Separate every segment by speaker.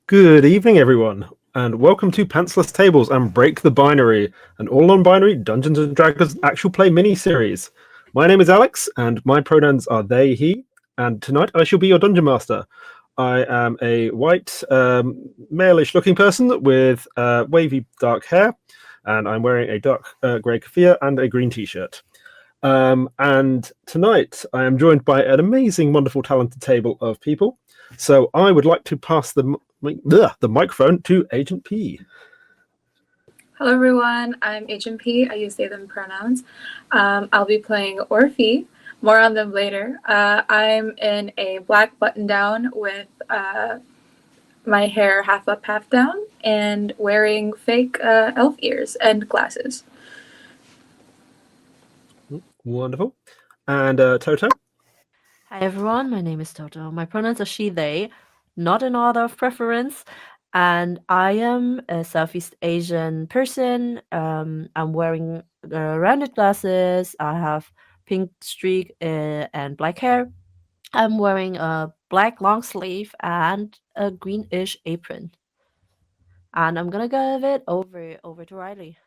Speaker 1: Good evening, everyone, and welcome to Pantsless Tables and Break the Binary, an all non-binary Dungeons and Dragons actual play mini-series. My name is Alex, and my pronouns are they, he, and tonight I shall be your dungeon master. I am a white, male-ish-looking person with wavy dark hair, and I'm wearing a dark grey keffiyeh and a green t-shirt. And tonight I am joined by an amazing, wonderful, talented table of people. So I would like to pass the microphone to Agent P.
Speaker 2: Hello everyone, I'm Agent P. I use they, them pronouns. I'll be playing Orphe. More on them later. I'm in a black button down with my hair half up, half down, and wearing fake elf ears and glasses.
Speaker 1: Wonderful. And Toto?
Speaker 3: Hi everyone, my name is Toto. My pronouns are she, they, not in order of preference. And I am a Southeast Asian person. I'm wearing rounded glasses. I have pink streak and black hair. I'm wearing a black long sleeve and a greenish apron. And I'm gonna give it over to Riley.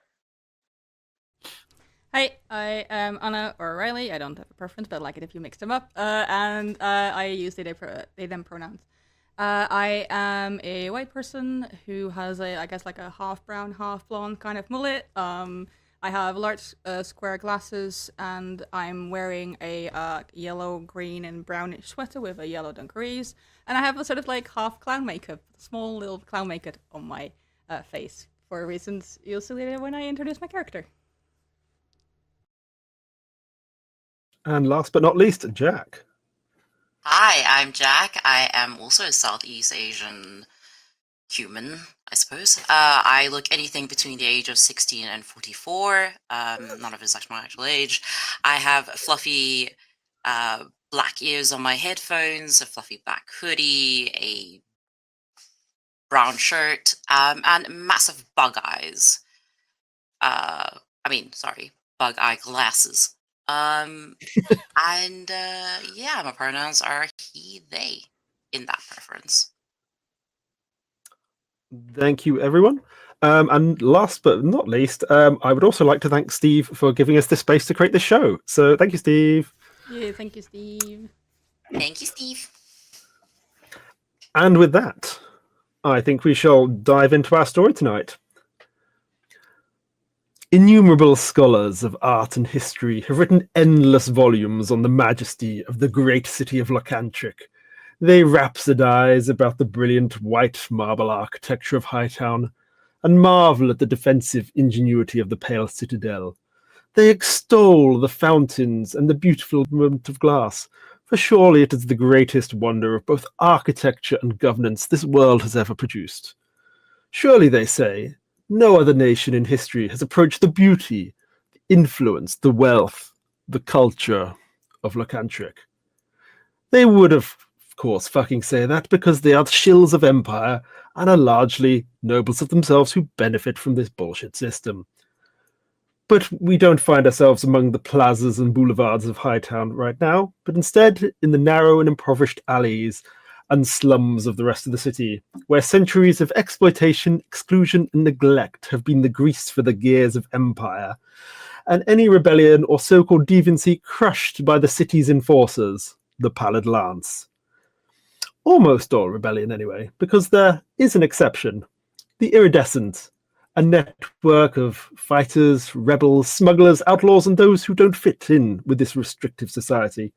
Speaker 4: Hi, I am Anna or Riley. I don't have a preference, but I like it if you mix them up. And I use they them pronouns. I am a white person who has I guess, like a half brown, half blonde kind of mullet. I have large square glasses, and I'm wearing a yellow, green, and brownish sweater with a yellow dungarees. And I have a sort of like half clown makeup, small little clown makeup on my face for reasons you'll see later when I introduce my character.
Speaker 1: And last but not least, Jack.
Speaker 5: Hi, I'm Jack. I am also a Southeast Asian human, I suppose. I look anything between the age of 16 and 44. None of it's actually my actual age. I have fluffy black ears on my headphones, a fluffy black hoodie, a brown shirt, and massive bug eyes. Bug eye glasses. And my pronouns are he, they, in that preference.
Speaker 1: Thank you, everyone. And last but not least, I would also like to thank Steve for giving us this space to create this show. So thank you, Steve.
Speaker 4: Yeah, thank you, Steve.
Speaker 5: Thank you, Steve.
Speaker 1: And with that, I think we shall dive into our story tonight. Innumerable scholars of art and history have written endless volumes on the majesty of the great city of Locantric. They rhapsodize about the brilliant white marble architecture of Hightown and marvel at the defensive ingenuity of the Pale Citadel. They extol the fountains and the beautiful moat of glass, for surely it is the greatest wonder of both architecture and governance this world has ever produced. Surely, they say, no other nation in history has approached the beauty, the influence, the wealth, the culture of Locantric. They would, of course, fucking say that because they are the shills of empire and are largely nobles of themselves who benefit from this bullshit system. But we don't find ourselves among the plazas and boulevards of Hightown right now, but instead in the narrow and impoverished alleys and slums of the rest of the city, where centuries of exploitation, exclusion, and neglect have been the grease for the gears of empire, and any rebellion or so-called deviancy crushed by the city's enforcers, the Pallid Lance. Almost all rebellion, anyway, because there is an exception, the Iridescent, a network of fighters, rebels, smugglers, outlaws, and those who don't fit in with this restrictive society.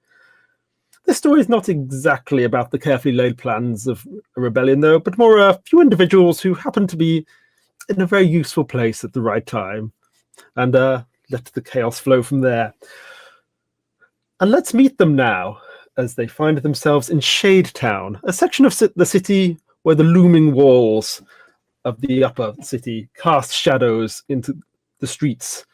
Speaker 1: This story is not exactly about the carefully laid plans of a rebellion, though, but more a few individuals who happen to be in a very useful place at the right time, and let the chaos flow from there. And let's meet them now, as they find themselves in Shade Town, a section of the city where the looming walls of the upper city cast shadows into the streets,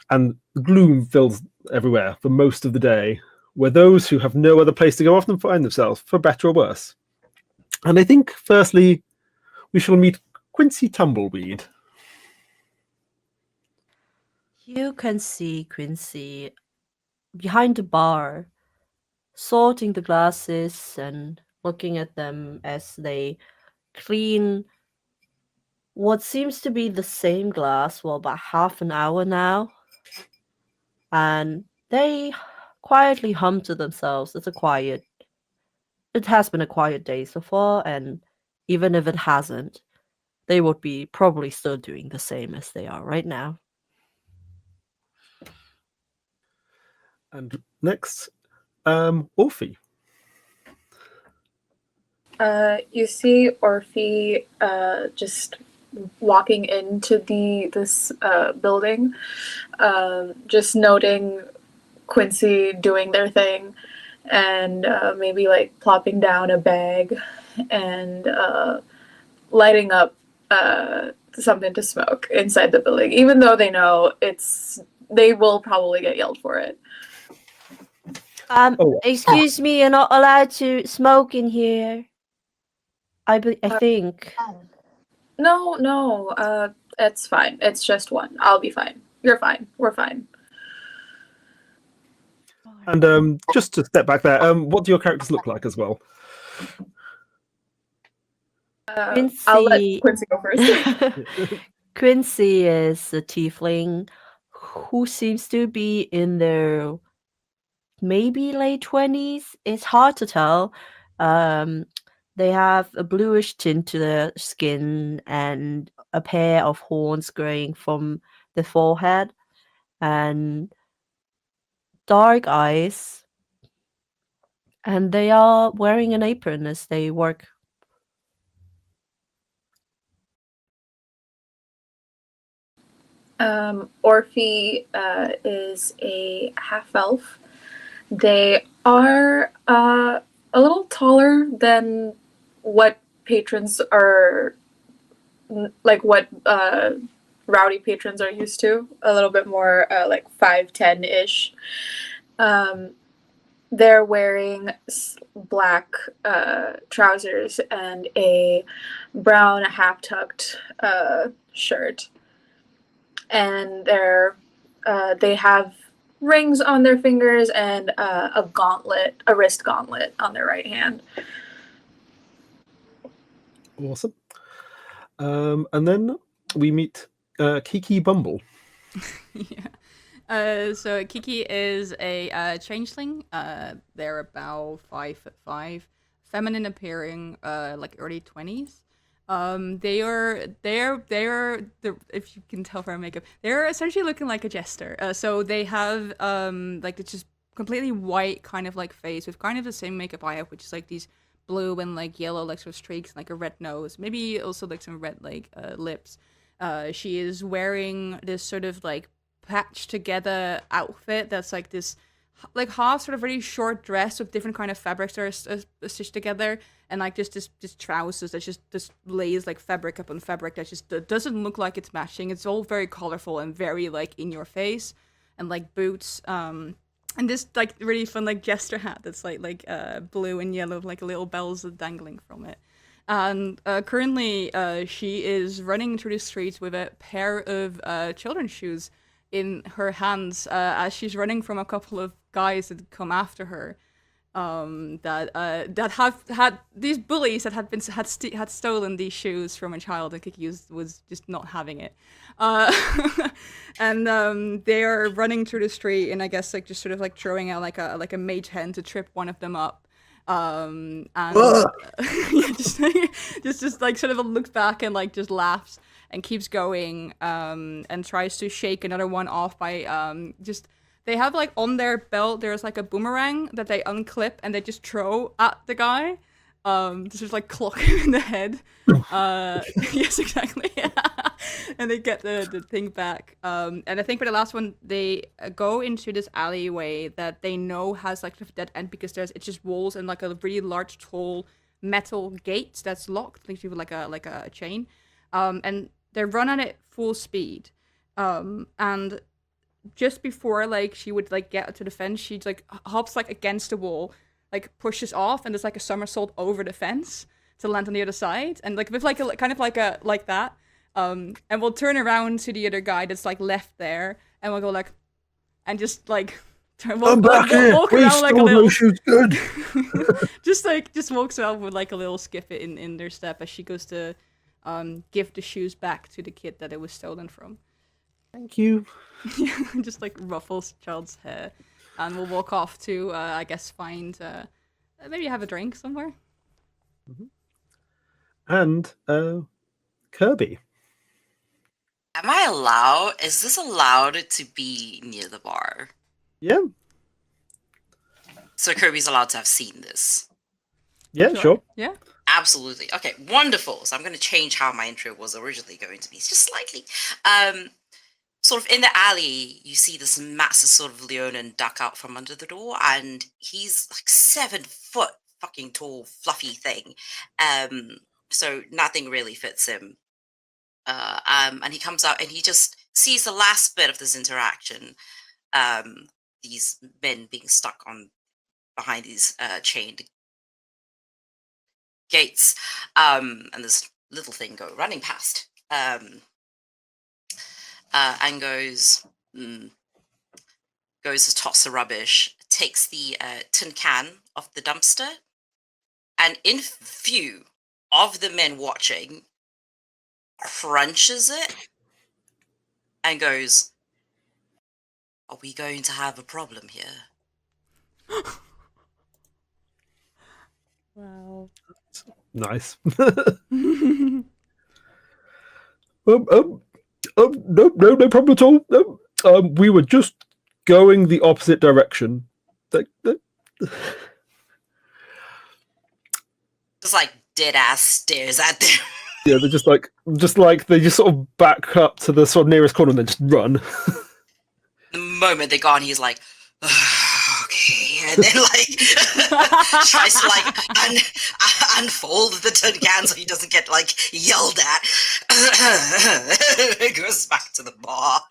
Speaker 1: and gloom fills everywhere for most of the day, where those who have no other place to go often find themselves, for better or worse. And I think, firstly, we shall meet Quincy Tumbleweed.
Speaker 3: You can see Quincy behind the bar, sorting the glasses and looking at them as they clean what seems to be the same glass for about half an hour now. And they quietly hum to themselves. It has been a quiet day so far, and even if it hasn't, they would be probably still doing the same as they are right now.
Speaker 1: And next, Orphe.
Speaker 2: You see Orphe just walking into this building, just noting Quincy doing their thing, and maybe like plopping down a bag and lighting up something to smoke inside the building, even though they know they will probably get yelled for it.
Speaker 3: Excuse me, you're not allowed to smoke in here. I think.
Speaker 2: No, it's fine. It's just one. I'll be fine. You're fine. We're fine.
Speaker 1: And just to step back there, what do your characters look like as well?
Speaker 3: Quincy...
Speaker 2: I'll let Quincy go first.
Speaker 3: Quincy is a tiefling who seems to be in their maybe late 20s. It's hard to tell. They have a bluish tint to their skin and a pair of horns growing from the forehead and dark eyes. And they are wearing an apron as they work.
Speaker 2: Orphe is a half-elf. They are a little taller than what patrons are, like what rowdy patrons are used to. A little bit more like 5'10"-ish. They're wearing black trousers and a brown half-tucked shirt. And they have rings on their fingers and a wrist gauntlet on their right hand.
Speaker 1: Awesome. And then we meet Kiki Bumble.
Speaker 4: Yeah. So Kiki is a changeling. They're about 5'5", feminine appearing, like early 20s. They are if you can tell from her makeup, they're essentially looking like a jester. So they have like it's just completely white kind of like face with kind of the same makeup I have, which is like these blue and like yellow like sort of streaks, like a red nose, maybe also like some red like lips. She is wearing this sort of like patched together outfit that's like this like half sort of really short dress with different kind of fabrics that are stitched together, and like just trousers that just lays like fabric up on fabric that doesn't look like it's matching. It's all very colorful and very like in your face, and like boots, and this like really fun like jester hat that's like blue and yellow with like little bells dangling from it. And currently she is running through the streets with a pair of children's shoes in her hands as she's running from a couple of guys that come after her, that have had these bullies that had stolen these shoes from a child, and Kiki was just not having it, and they are running through the street, and I guess like just sort of like throwing out like a mage hand to trip one of them up. And yeah, just like sort of looks back and like just laughs and keeps going, and tries to shake another one off by they have like on their belt there's like a boomerang that they unclip and they just throw at the guy, to sort of like clock him in the head. Yes, exactly. And they get the thing back. And I think for the last one, they go into this alleyway that they know has like a dead end because it's just walls and like a really large, tall metal gate that's locked, literally with like a chain. And they run at it full speed. And just before like she would like get to the fence, she like hops like against the wall, like pushes off, and there's like a somersault over the fence to land on the other side, and like with like a kind of like that. And we'll turn around to the other guy that's like left there, and we'll go like, and just like
Speaker 1: I'm back here.
Speaker 4: Walk
Speaker 1: We
Speaker 4: around like a
Speaker 1: stole
Speaker 4: little.
Speaker 1: no shoes. Good.
Speaker 4: just walks around with like a little skip in their step as she goes to give the shoes back to the kid that it was stolen from.
Speaker 1: Thank you.
Speaker 4: Just like ruffles child's hair, and we'll walk off to I guess find maybe have a drink somewhere.
Speaker 1: And Kirby.
Speaker 5: Am I allowed? Is this allowed to be near the bar?
Speaker 1: Yeah.
Speaker 5: So Kirby's allowed to have seen this.
Speaker 1: Yeah, sure.
Speaker 4: Yeah.
Speaker 5: Absolutely. Okay, wonderful. So I'm going to change how my intro was originally going to be, just slightly. Sort of in the alley, you see this massive sort of Leonin duck out from under the door, and he's like 7 foot fucking tall, fluffy thing. So nothing really fits him. And he comes out and he just sees the last bit of this interaction. These men being stuck on behind these chained gates, and this little thing go running past, and goes to toss the rubbish, takes the tin can off the dumpster, and in view of the men watching, crunches it and goes, "Are we going to have a problem here?"
Speaker 4: Wow.
Speaker 1: Nice. No problem at all. No. We were just going the opposite direction.
Speaker 5: Just like dead ass stares at them.
Speaker 1: Yeah, they're just like they just sort of back up to the sort of nearest corner and then just run.
Speaker 5: The moment they're gone, he's like, okay, and then like tries to like unfold the tin can so he doesn't get like yelled at. It goes back to the bar.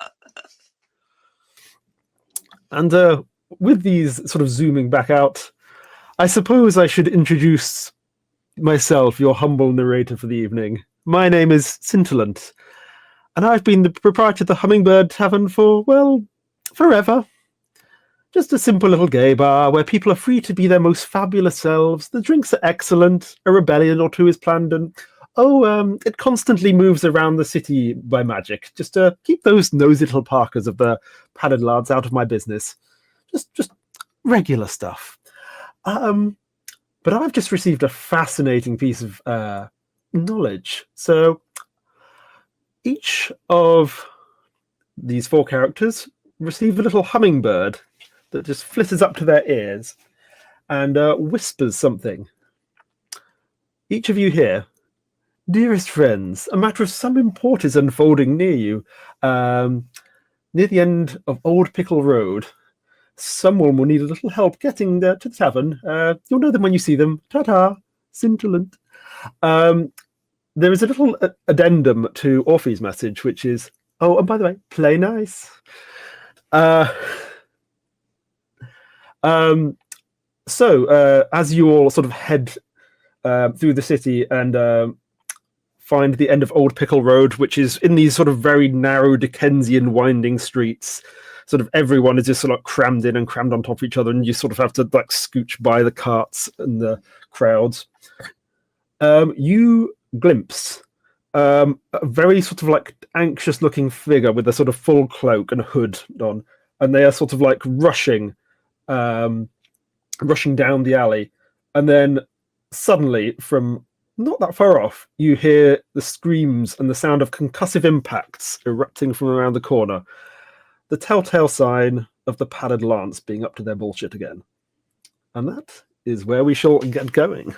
Speaker 1: And with these sort of zooming back out, I suppose I should introduce myself, your humble narrator for the evening. My name is Scintillant, and I've been the proprietor of the Hummingbird Tavern for, well, forever. Just a simple little gay bar where people are free to be their most fabulous selves. The drinks are excellent, a rebellion or two is planned, and it constantly moves around the city by magic, just to keep those nosy little parkers of the padded lads out of my business. Just regular stuff. But I've just received a fascinating piece of knowledge. So each of these 4 characters receive a little hummingbird that just flitters up to their ears and whispers something. Each of you here, dearest friends, a matter of some import is unfolding near you. Near the end of Old Pickle Road, someone will need a little help getting to the tavern. You'll know them when you see them. Ta-ta, Scintillant. There is a little addendum to Orphe's message, which is, oh, and by the way, play nice. So as you all sort of head through the city and find the end of Old Pickle Road, which is in these sort of very narrow Dickensian winding streets, sort of everyone is just sort of crammed in and crammed on top of each other, and you sort of have to like scooch by the carts and the crowds. You glimpse a very sort of like anxious looking figure with a sort of full cloak and hood on, and they are sort of like rushing down the alley, and then suddenly from not that far off you hear the screams and the sound of concussive impacts erupting from around the corner, the telltale sign of the padded lance being up to their bullshit again. And that is where we shall get going.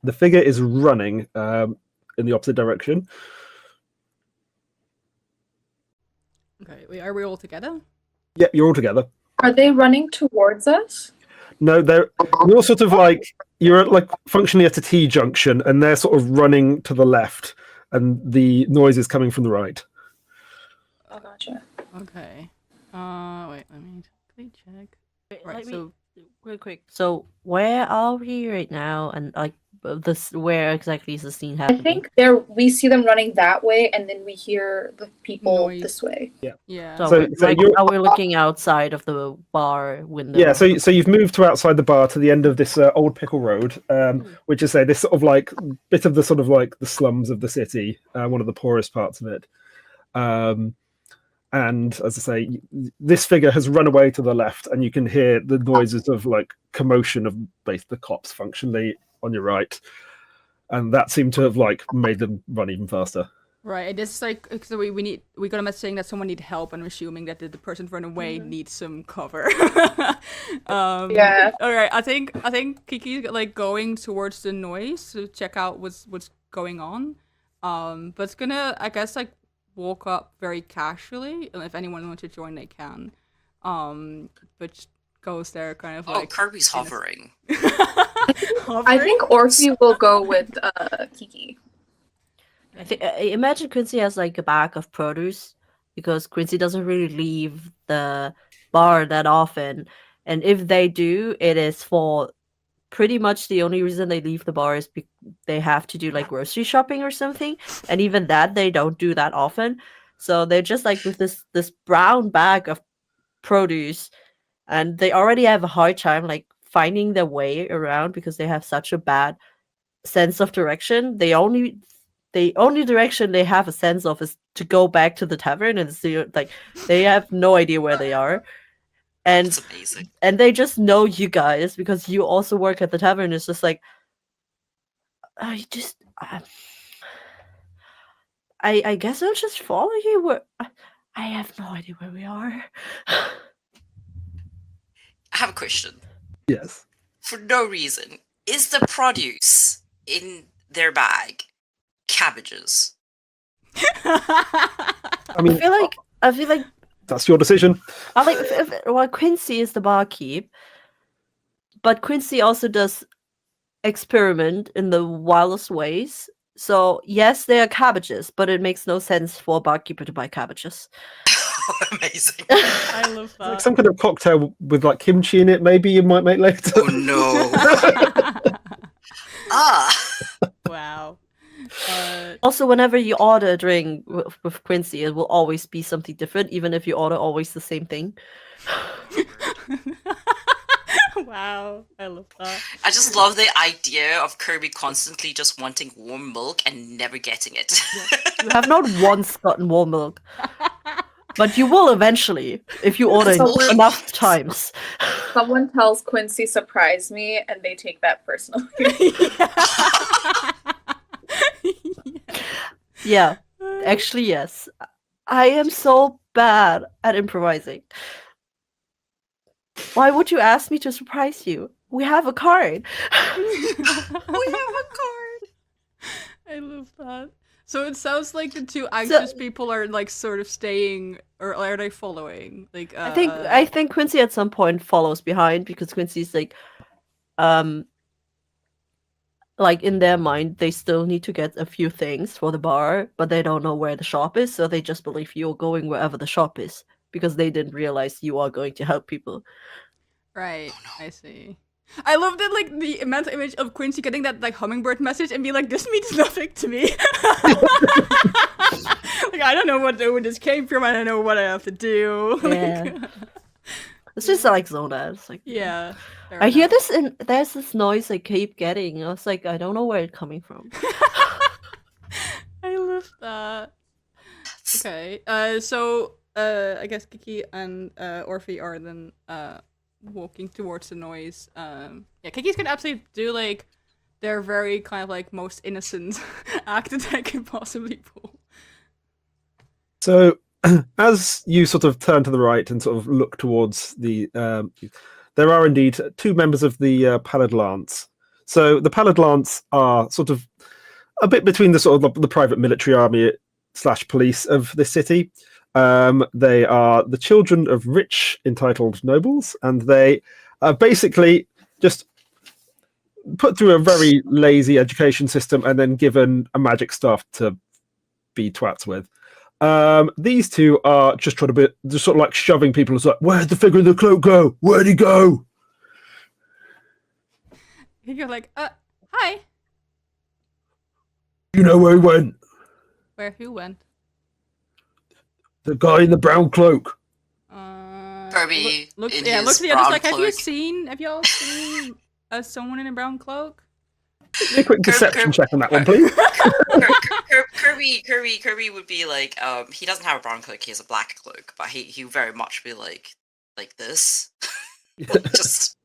Speaker 1: The figure is running in the opposite direction.
Speaker 4: Okay, are we all together?
Speaker 1: Yep, you're all together.
Speaker 2: Are they running towards us?
Speaker 1: No, you're sort of like, you're like functionally at a T junction, and they're sort of running to the left, and the noise is coming from the right.
Speaker 2: Oh, gotcha.
Speaker 4: Okay. Wait, let me quickly check.
Speaker 3: Wait,
Speaker 4: Right,
Speaker 3: let me-
Speaker 4: so
Speaker 3: real quick. So where are we right now? And like, where exactly is the scene
Speaker 2: I
Speaker 3: happening?
Speaker 2: think we see them running that way, and then we hear the people
Speaker 4: Noise.
Speaker 2: this way.
Speaker 4: Yeah.
Speaker 3: So,
Speaker 1: So you're-
Speaker 3: we're looking outside of the bar window.
Speaker 1: Yeah, so you've moved to outside the bar to the end of this old pickle road, which is this sort of like bit of the sort of like the slums of the city, one of the poorest parts of it. And as I say, this figure has run away to the left, and you can hear the noises of like commotion of the cops functionally on your right, and that seemed to have like made them run even faster.
Speaker 4: Right. This is like so we got a message saying that someone need help, and we're assuming that the person run away needs some cover.
Speaker 2: Yeah.
Speaker 4: All right. I think Kiki's like going towards the noise to check out what's going on. But it's gonna I guess like walk up very casually, and if anyone wants to join, they can. But just goes there kind of like.
Speaker 5: Oh, Kirby's hovering.
Speaker 2: I think Orphe will go with Kiki.
Speaker 3: I imagine Quincy has like a bag of produce because Quincy doesn't really leave the bar that often, and if they do, it is for pretty much the only reason they leave the bar is they have to do like grocery shopping or something, and even that they don't do that often. So they're just like with this brown bag of produce, and they already have a hard time like finding their way around because they have such a bad sense of direction. The only direction they have a sense of is to go back to the tavern, and so like they have no idea where they are. And
Speaker 5: It's amazing.
Speaker 3: and they just know you guys because you also work at the tavern. It's just like I guess I'll just follow you. I have no idea where we are.
Speaker 5: I have a question.
Speaker 1: Yes.
Speaker 5: For no reason, is the produce in their bag cabbages?
Speaker 1: I mean,
Speaker 3: I feel like
Speaker 1: that's your decision.
Speaker 3: I like well, Quincy is the barkeep, but Quincy also does experiment in the wildest ways. So yes, they are cabbages, but it makes no sense for a barkeeper to buy cabbages.
Speaker 5: Amazing.
Speaker 4: I love that.
Speaker 1: Like some kind of cocktail with like kimchi in it, maybe you might make later.
Speaker 5: Oh no.
Speaker 4: Wow.
Speaker 3: Also, whenever you order a drink with Quincy, it will always be something different, even if you order always the same thing.
Speaker 4: Wow, I love that.
Speaker 5: I just love the idea of Kirby constantly just wanting warm milk and never getting it.
Speaker 3: You have not once gotten warm milk, but you will eventually if you order enough times.
Speaker 2: Someone tells Quincy, "Surprise me," and they take that personally.
Speaker 3: Yeah, actually, yes. I am so bad at improvising. Why would you ask me to surprise you? We have a card.
Speaker 5: We have a card.
Speaker 4: I love that. So it sounds like the two anxious people are like sort of staying, or are they following? Like
Speaker 3: I think Quincy at some point follows behind because Quincy's like in their mind they still need to get a few things for the bar, but they don't know where the shop is, so they just believe you're going wherever the shop is because they didn't realize you are going to help people.
Speaker 4: Right, I see. I love that, like, the mental image of Quincy getting that, like, hummingbird message and be like, this means nothing to me. Like, I don't know where this came from, I don't know what I have to do.
Speaker 3: Yeah. It's just like Zona. It's like,
Speaker 4: yeah.
Speaker 3: I hear this and there's this noise I keep getting. I was like, I don't know where it's coming from.
Speaker 4: I love that. Okay, so, I guess Kiki and Orphe are then walking towards the noise. Yeah, Kiki's gonna absolutely do like their very kind of like most innocent act that I can possibly pull.
Speaker 1: So, as you sort of turn to the right and sort of look towards the, there are indeed two members of the Pallid Lance. So the Pallid Lance are sort of a bit between the sort of the private military army / police of this city. They are the children of rich, entitled nobles, and they are basically just put through a very lazy education system and then given a magic staff to be twats with. These two are just trying to be just sort of like shoving people. It's like, where'd the figure in the cloak go? Where'd he go?
Speaker 4: You're like, hi.
Speaker 1: You know where he went?
Speaker 4: Where who went?
Speaker 1: The guy in the brown cloak.
Speaker 5: Kirby
Speaker 4: Look
Speaker 5: in
Speaker 4: to the
Speaker 5: his
Speaker 4: others
Speaker 5: brown
Speaker 4: like, have you
Speaker 5: cloak.
Speaker 4: all seen someone in a brown cloak?
Speaker 1: A quick deception check on that one, please.
Speaker 5: Kirby would be like, he doesn't have a brown cloak, he has a black cloak, but he would very much be like this. Just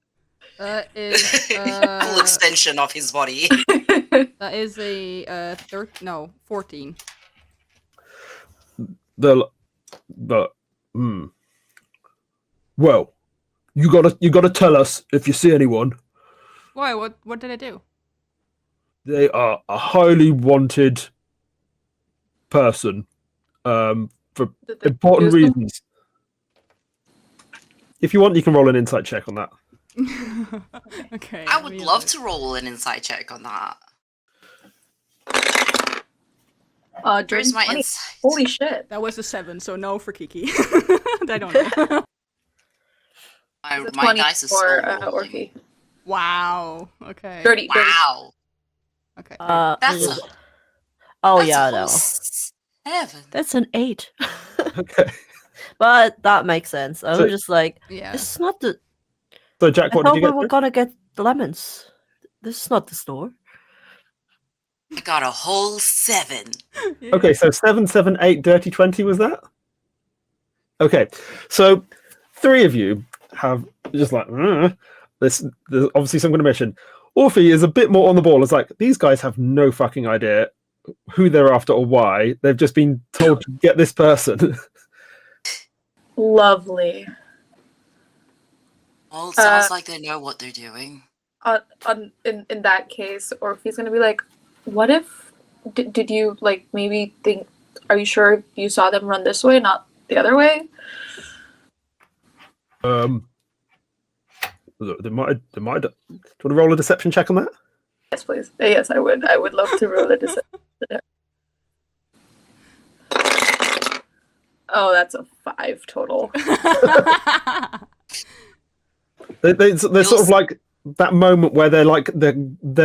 Speaker 4: That is
Speaker 5: full extension of his body.
Speaker 4: that is a 14.
Speaker 1: Well, you gotta tell us if you see anyone.
Speaker 4: Why? What did I do?
Speaker 1: They are a highly wanted person, for
Speaker 2: Did they
Speaker 1: important
Speaker 2: do something?
Speaker 1: reasons. If you want, you can roll an insight check on that.
Speaker 4: Okay.
Speaker 5: I would love to roll an insight check on that. Where's my
Speaker 2: 20.
Speaker 5: insight?
Speaker 2: Holy shit.
Speaker 4: That was a 7, so no for Kiki. I don't know.
Speaker 2: It's a
Speaker 5: My
Speaker 2: 20
Speaker 5: dice is
Speaker 2: for
Speaker 5: still rolling.
Speaker 2: Orphe.
Speaker 4: Wow. Okay.
Speaker 2: 30.
Speaker 5: Wow.
Speaker 4: Okay.
Speaker 5: That's a,
Speaker 3: Oh
Speaker 5: that's
Speaker 3: yeah,
Speaker 5: a whole
Speaker 3: no.
Speaker 5: 7.
Speaker 3: That's an 8.
Speaker 1: Okay.
Speaker 3: But that makes sense. I
Speaker 1: So-
Speaker 3: was just like,
Speaker 4: Yeah.
Speaker 3: this is not the.
Speaker 1: So, Jack,
Speaker 3: I
Speaker 1: what did
Speaker 3: thought
Speaker 1: you
Speaker 3: we
Speaker 1: get?
Speaker 3: were gonna get lemons. This is not the store.
Speaker 5: I got a whole 7.
Speaker 4: Yeah.
Speaker 1: Okay, so 7, 7, 8, dirty 20 was that? Okay, so 3 of you have just like there's obviously some kind of mission. Orphe is a bit more on the ball. It's like these guys have no fucking idea who they're after or why. They've just been told to get this person.
Speaker 2: Lovely.
Speaker 5: Well, it sounds like they know what they're doing.
Speaker 2: In that case, Orphe's gonna be like, what if did you like maybe think, are you sure you saw them run this way, not the other way?
Speaker 1: They might. Do you want to roll a deception check on that?
Speaker 2: Yes, please. Yes, I would. I would love to roll a deception. Oh, that's a 5 total.
Speaker 1: They're sort of like that moment where they're like their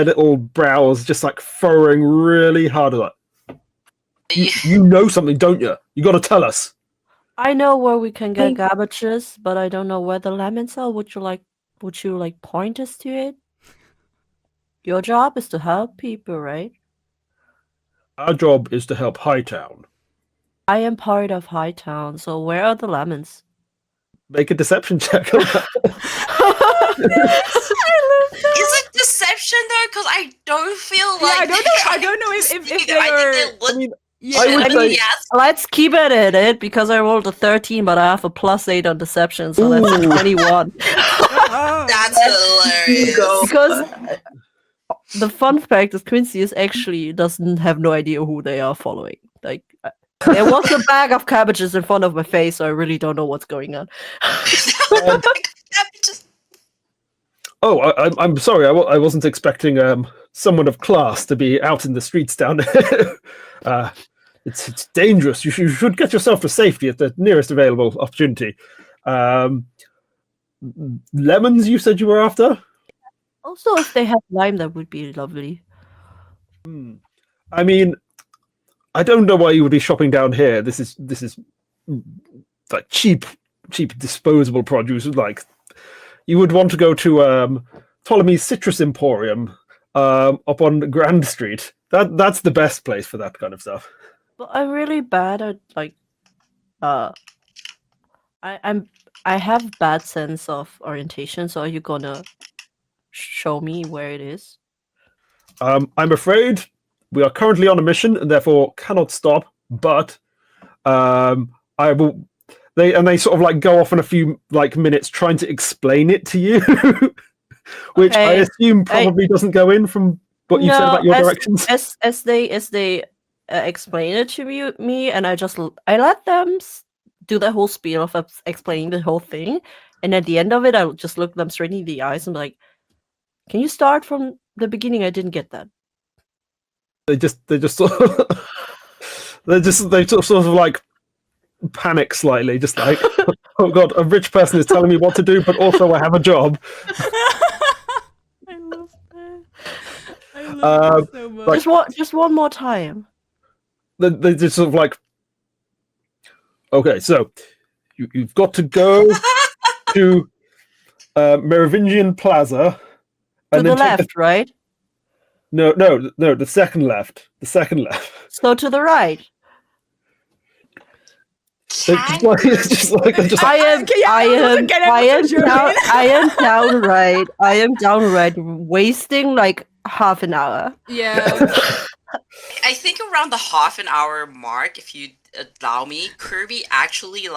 Speaker 1: little brows just like furrowing really hard. Like, you know something, don't you? You got to tell us.
Speaker 3: I know where we can get
Speaker 2: Thank-
Speaker 3: garbages, but I don't know where the lemons are. Would you point us to it? Your job is to help people, right?
Speaker 1: Our job is to help Hightown.
Speaker 3: I am part of Hightown, so where are the lemons?
Speaker 1: Make a deception check on that.
Speaker 5: Is it deception though? Because I don't feel like.
Speaker 4: I don't know. I don't know if they are.
Speaker 1: I mean,
Speaker 4: Yeah,
Speaker 1: I would say-
Speaker 5: yes.
Speaker 3: Let's keep it at it because I rolled a 13, but I have a +8 on deception, so that's a
Speaker 1: Ooh.
Speaker 3: 21.
Speaker 5: That's hilarious.
Speaker 2: Go.
Speaker 3: Because the fun fact is Quincy actually doesn't have no idea who they are following. Like there was a bag of cabbages in front of my face, so I really don't know what's going on.
Speaker 1: Oh, I'm sorry. I wasn't expecting someone of class to be out in the streets down there. It's dangerous. You should get yourself to safety at the nearest available opportunity. Lemons, you said you were after?
Speaker 3: Also, if they have lime, that would be lovely.
Speaker 1: I mean, I don't know why you would be shopping down here. This is like cheap disposable produce. Like you would want to go to Ptolemy's Citrus Emporium up on Grand Street. That's the best place for that kind of stuff.
Speaker 3: But I'm really bad at like I have bad sense of orientation, so are you gonna show me where it is?
Speaker 1: I'm afraid we are currently on a mission and therefore cannot stop. But I will. They sort of like go off in a few like minutes trying to explain it to you, which I
Speaker 3: Okay.
Speaker 1: assume probably doesn't go in from what you said about your directions.
Speaker 3: As they explain it to me, and I let them do the whole spiel of explaining the whole thing, and at the end of it, I just look them straight in the eyes and be like, "Can you start from the beginning? I didn't get that."
Speaker 1: They just sort of, they sort of like panic slightly, just like, oh god, a rich person is telling me what to do, but also I have a job.
Speaker 4: I love that. love it so much.
Speaker 3: Just one more time.
Speaker 1: They just sort of like, okay, so you've got to go to Merovingian Plaza.
Speaker 3: To the left, right?
Speaker 1: No, the second left. The second left.
Speaker 3: So to the right.
Speaker 1: It's just like
Speaker 3: I am downright wasting like half an hour.
Speaker 4: Yeah.
Speaker 5: I think around the half an hour mark, if you allow me, Kirby actually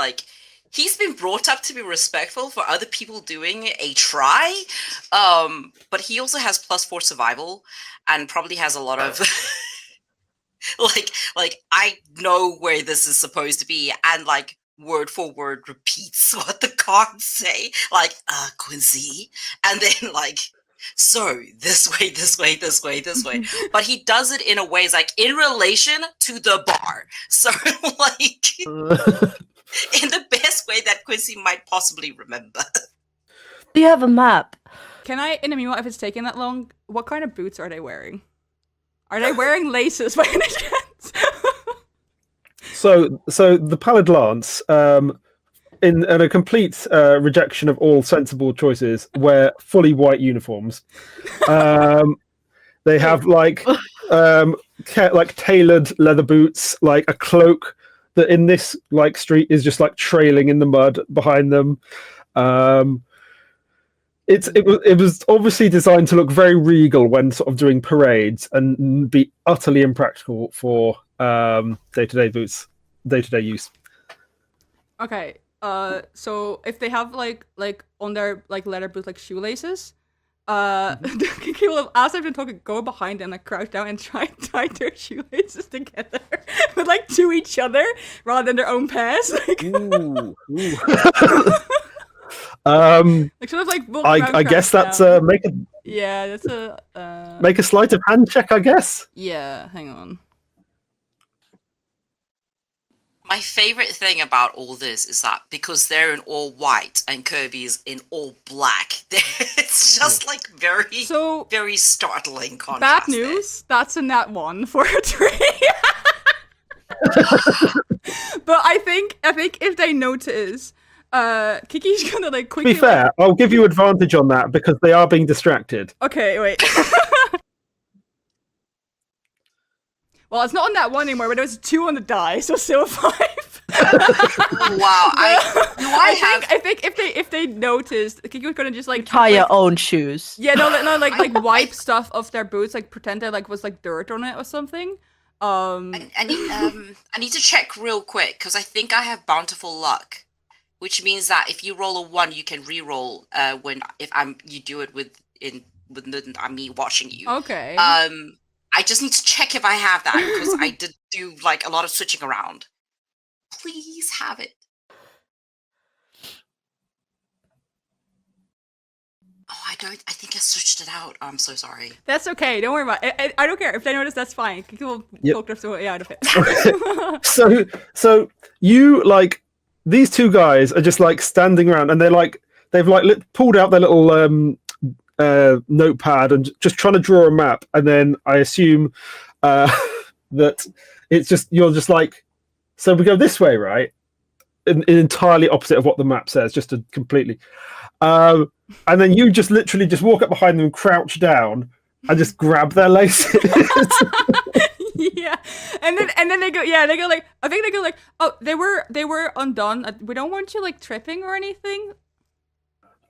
Speaker 5: he's been brought up to be respectful for other people doing a try, but he also has +4 survival and probably has a lot of I know where this is supposed to be, and word for word repeats what the cards say, Quincy, and then so this way, this way, this way, this way. But he does it in a way in relation to the bar. So in the best way that Quincy might possibly remember.
Speaker 3: Do you have a map?
Speaker 4: Can I, in the meanwhile, if it's taking that long, what kind of boots are they wearing? Are they wearing laces by any chance?
Speaker 1: So the Pallid Lance, in a complete rejection of all sensible choices, wear fully white uniforms. They have tailored leather boots, a cloak that in this street is just trailing in the mud behind them. It was obviously designed to look very regal when sort of doing parades and be utterly impractical for day-to-day use.
Speaker 4: Okay. So if they have on their leather boots shoelaces, Kiki will, as I've been talking, go behind them, crouch down and try and tie their shoelaces together, but to each other rather than their own pairs.
Speaker 1: Ooh.
Speaker 4: Sort of
Speaker 1: I guess that's make a sleight of hand check, I guess.
Speaker 4: Yeah, hang on.
Speaker 5: My favorite thing about all this is that because they're in all white and Kirby's in all black, it's just very startling contrast.
Speaker 4: Bad news, that's a nat 1 for a 3. But I think if they notice, Kiki's gonna quickly.
Speaker 1: To be fair, I'll give you advantage on that because they are being distracted.
Speaker 4: Okay, wait. Well, it's not on that 1 anymore, but there was 2 on the die, so still 5.
Speaker 5: Wow,
Speaker 4: I think if they noticed, Kiki was gonna just
Speaker 3: tie your own shoes.
Speaker 4: Yeah, no, wipe stuff off their boots, pretend there was dirt on it or something.
Speaker 5: I need to check real quick because I think I have bountiful luck, which means that if you roll a 1, you can re-roll you do it with me watching you.
Speaker 4: Okay.
Speaker 5: I just need to check if I have that because I did do a lot of switching around. Please have it. Oh, I think I switched it out. I'm so sorry.
Speaker 4: That's okay. Don't worry about it. I don't care. If they notice, that's fine. People poke their way out of it.
Speaker 1: So you these two guys are just standing around and they've pulled out their little notepad and just trying to draw a map, and then I assume that it's just you're just so we go this way, right? In entirely opposite of what the map says, just to completely. And then you just literally just walk up behind them, crouch down, and just grab their laces.
Speaker 4: Yeah, and then they go. Yeah, they go I think they go oh, they were undone. We don't want you tripping or anything.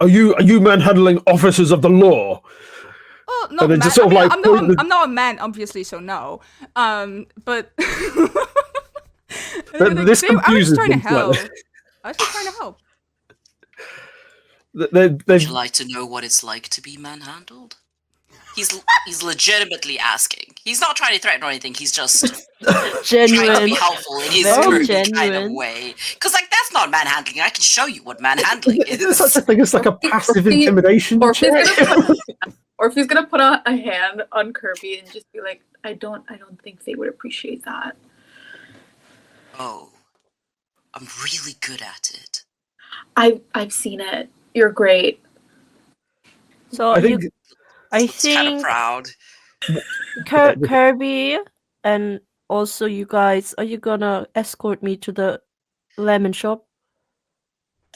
Speaker 1: Are you manhandling officers of the law?
Speaker 4: Oh no, man.
Speaker 1: Just sort of
Speaker 4: I'm not a man, obviously, so no. But
Speaker 1: this confuses
Speaker 4: I was trying to
Speaker 1: them
Speaker 4: help.
Speaker 1: slightly.
Speaker 4: I was just trying to help.
Speaker 5: Would you like to know what it's like to be manhandled? He's legitimately asking. He's not trying to threaten or anything. He's just
Speaker 3: genuine.
Speaker 5: trying to be helpful in his kind of way. Because that's not manhandling. I can show you what manhandling is.
Speaker 1: There's such a thing as a passive intimidation check.
Speaker 2: Or if he's gonna put a hand on Kirby and just be I don't think they would appreciate that.
Speaker 5: Oh, I'm really good at it.
Speaker 2: I've seen it. You're great.
Speaker 3: So
Speaker 1: I think
Speaker 5: kind of proud.
Speaker 3: Kirby, and also you guys, are you gonna escort me to the lemon shop?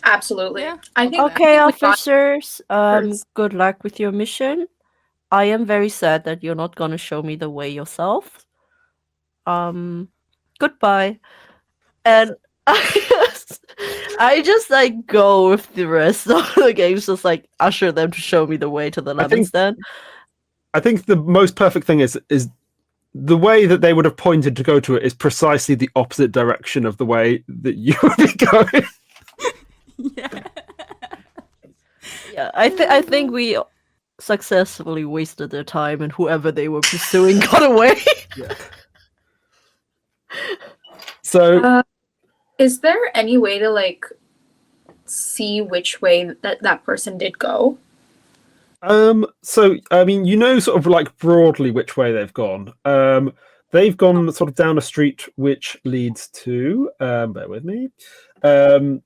Speaker 2: Absolutely.
Speaker 4: Yeah,
Speaker 2: I think.
Speaker 3: Okay,
Speaker 2: I think we got
Speaker 3: officers.
Speaker 2: first.
Speaker 3: Good luck with your mission. I am very sad that you're not gonna show me the way yourself. Goodbye. And I just like go with the rest of the games, just like usher them to show me the way to the lemon stand.
Speaker 1: I think the most perfect thing is the way that they would have pointed to go to it is precisely the opposite direction of the way that you would be going.
Speaker 4: Yeah.
Speaker 3: Yeah, I think we successfully wasted their time, and whoever they were pursuing got away.
Speaker 1: Yeah. So,
Speaker 2: Is there any way to like see which way that person did go?
Speaker 1: so I mean, you know, sort of like broadly which way they've gone. They've gone sort of down a street which leads to. Bear with me. So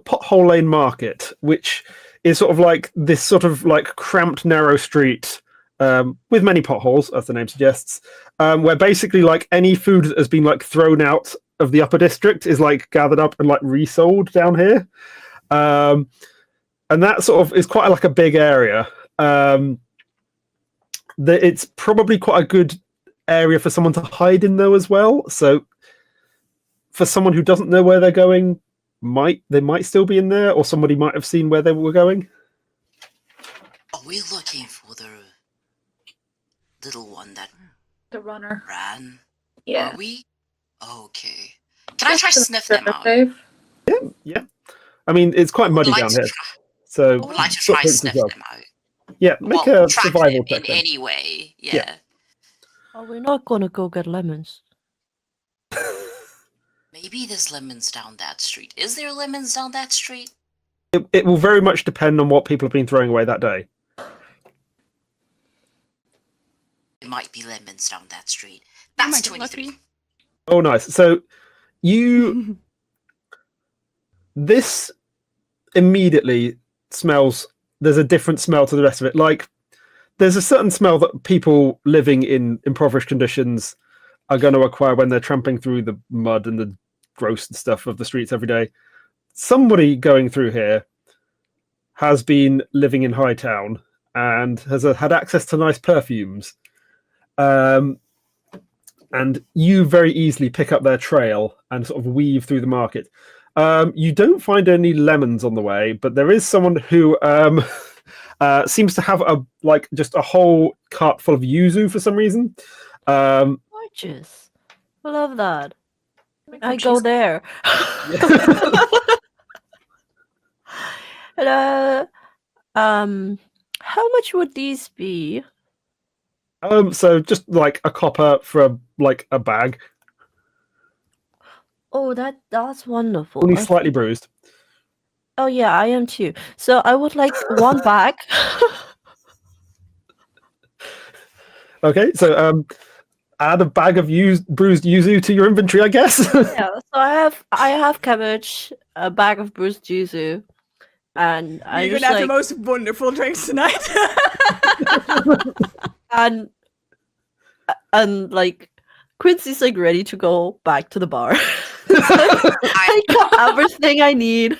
Speaker 1: Pothole Lane Market, which is sort of like this sort of like cramped, narrow street with many potholes, as the name suggests, where basically like any food that has been like thrown out of the upper district is like gathered up and like resold down here. And that sort of is quite like a big area. It's probably quite a good area for someone to hide in though as well. So for someone who doesn't know where they're going, they might still be in there, or somebody might have seen where they were going.
Speaker 5: Are we looking for the little one that
Speaker 2: The runner.
Speaker 5: ran?
Speaker 2: Yeah.
Speaker 5: Are we? Okay. Can I try to sniff them out?
Speaker 1: Yeah. I mean, it's quite muddy down here, so
Speaker 5: I would like to try
Speaker 1: footprints as
Speaker 5: sniff
Speaker 1: well.
Speaker 5: them out.
Speaker 1: Yeah, make
Speaker 5: Well,
Speaker 1: a
Speaker 5: track
Speaker 1: survival
Speaker 5: them
Speaker 1: check.
Speaker 5: in
Speaker 1: then.
Speaker 5: any way.
Speaker 1: Yeah.
Speaker 5: Yeah.
Speaker 3: Oh, we're not gonna go get lemons.
Speaker 5: Maybe there's lemons down that street. Is there lemons down that street?
Speaker 1: It will very much depend on what people have been throwing away that day.
Speaker 5: There might be lemons down that street. That's
Speaker 4: might get
Speaker 5: 23.
Speaker 4: lucky.
Speaker 1: Oh, nice. So you this immediately smells. There's a different smell to the rest of it. Like there's a certain smell that people living in impoverished conditions are going to acquire when they're tramping through the mud and the gross stuff of the streets every day. Somebody going through here has been living in Hightown and has had access to nice perfumes. And you very easily pick up their trail and sort of weave through the market. You don't find any lemons on the way, but there is someone who seems to have just a whole cart full of yuzu for some reason.
Speaker 3: Gorgeous. I love that. I go there. Hello. How much would these be?
Speaker 1: So just like a copper for like a bag.
Speaker 3: Oh, that's wonderful.
Speaker 1: Only slightly bruised.
Speaker 3: Oh yeah, I am too. So I would like one bag.
Speaker 1: Okay, so add a bag of bruised yuzu to your inventory, I guess.
Speaker 3: Yeah, so I have cabbage, a bag of bruised yuzu, and I
Speaker 4: You're
Speaker 3: just
Speaker 4: gonna have the
Speaker 3: like
Speaker 4: most wonderful drinks tonight.
Speaker 3: and like Quincy's like ready to go back to the bar. I got everything I need.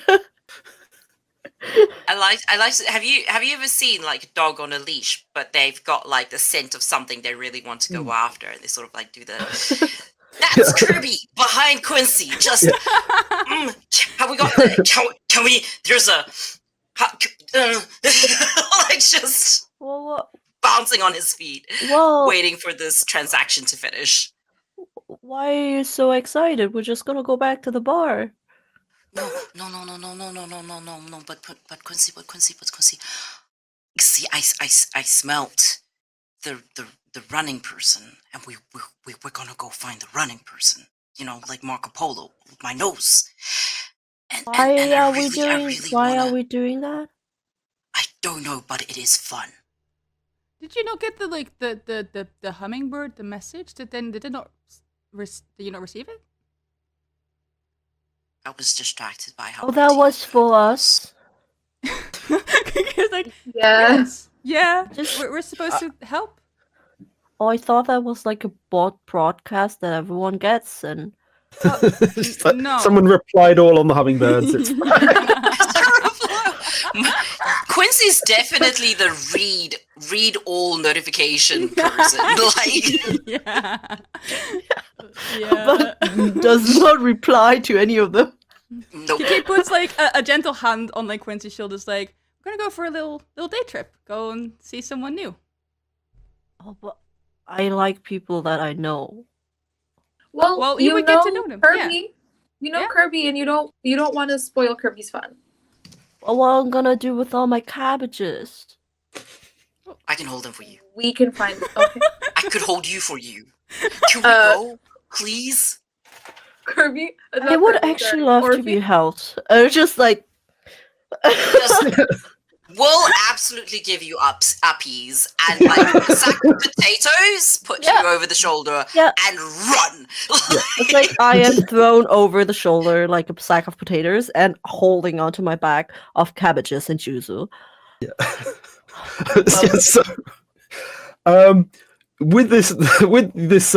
Speaker 5: I like. Have you ever seen like a dog on a leash, but they've got like the scent of something they really want to go after, and they sort of like do the. That's Kirby behind Quincy. Just have we got the? Can we? There's a. Like just
Speaker 3: Well,
Speaker 5: bouncing on his feet,
Speaker 3: well,
Speaker 5: waiting for this transaction to finish.
Speaker 3: why are you so excited? We're just gonna go back to the bar.
Speaker 5: No. But Quincy. See, I smelt the running person, and we're gonna go find the running person. You know, like Marco Polo with my nose. And
Speaker 3: Why
Speaker 5: I
Speaker 3: are we
Speaker 5: really
Speaker 3: doing? Why
Speaker 5: wanna,
Speaker 3: are we doing that?
Speaker 5: I don't know, but it is fun.
Speaker 4: Did you not get the hummingbird, the message? Did you not receive it?
Speaker 5: I was distracted by how.
Speaker 3: Oh, that was for us.
Speaker 4: It's like,
Speaker 2: Yeah.
Speaker 4: Yeah,
Speaker 3: Just-
Speaker 4: we're supposed to help.
Speaker 3: Oh, I thought that was like a bot broadcast that everyone gets, and
Speaker 1: Just like
Speaker 4: no.
Speaker 1: Someone replied all on the hummingbirds. It's
Speaker 5: Quincy's definitely the read all notification person. Like,
Speaker 4: yeah.
Speaker 3: but does not reply to any of them.
Speaker 5: nope.
Speaker 4: He puts like a gentle hand on like Quincy's shoulders, like, we're gonna go for a little day trip. Go and see someone new.
Speaker 3: Oh, but I like people that I know.
Speaker 2: Well,
Speaker 4: you
Speaker 2: you
Speaker 4: would
Speaker 2: know
Speaker 4: get to know them,
Speaker 2: Kirby.
Speaker 4: yeah.
Speaker 2: You know
Speaker 4: Yeah.
Speaker 2: Kirby, and you don't want to spoil Kirby's fun.
Speaker 3: Oh, what I'm gonna do with all my cabbages?
Speaker 5: I can hold them for you.
Speaker 2: We can find. Okay,
Speaker 5: I could hold you for you. Can we go, please?
Speaker 2: Kirby.
Speaker 3: I would actually love to be held. Just like
Speaker 5: We'll absolutely give you uppies and like a sack of potatoes, put
Speaker 3: Yeah.
Speaker 5: you over the shoulder,
Speaker 3: Yeah.
Speaker 5: and run.
Speaker 3: it's like I am thrown over the shoulder like a sack of potatoes and holding onto my back of cabbages and yuzu.
Speaker 1: so, with this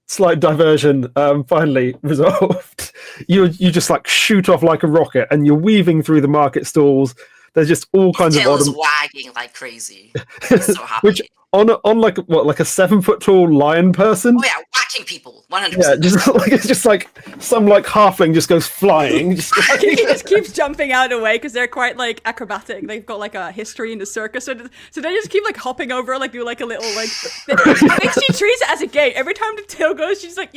Speaker 1: slight diversion finally resolved, you just like shoot off like a rocket, and you're weaving through the market stalls. There's just all kinds of
Speaker 5: Tail
Speaker 1: odd,
Speaker 5: is wagging like crazy. So happy.
Speaker 1: which on like a 7 foot tall lion person.
Speaker 5: Oh yeah, whacking people, 100%.
Speaker 1: Yeah, just like some like halfling just goes flying. Just like,
Speaker 4: He just keeps jumping out of the way because they're quite like acrobatic. They've got like a history in the circus, so they just keep like hopping over, like do like a little like. I think she treats it as a gate. Every time the tail goes, she's like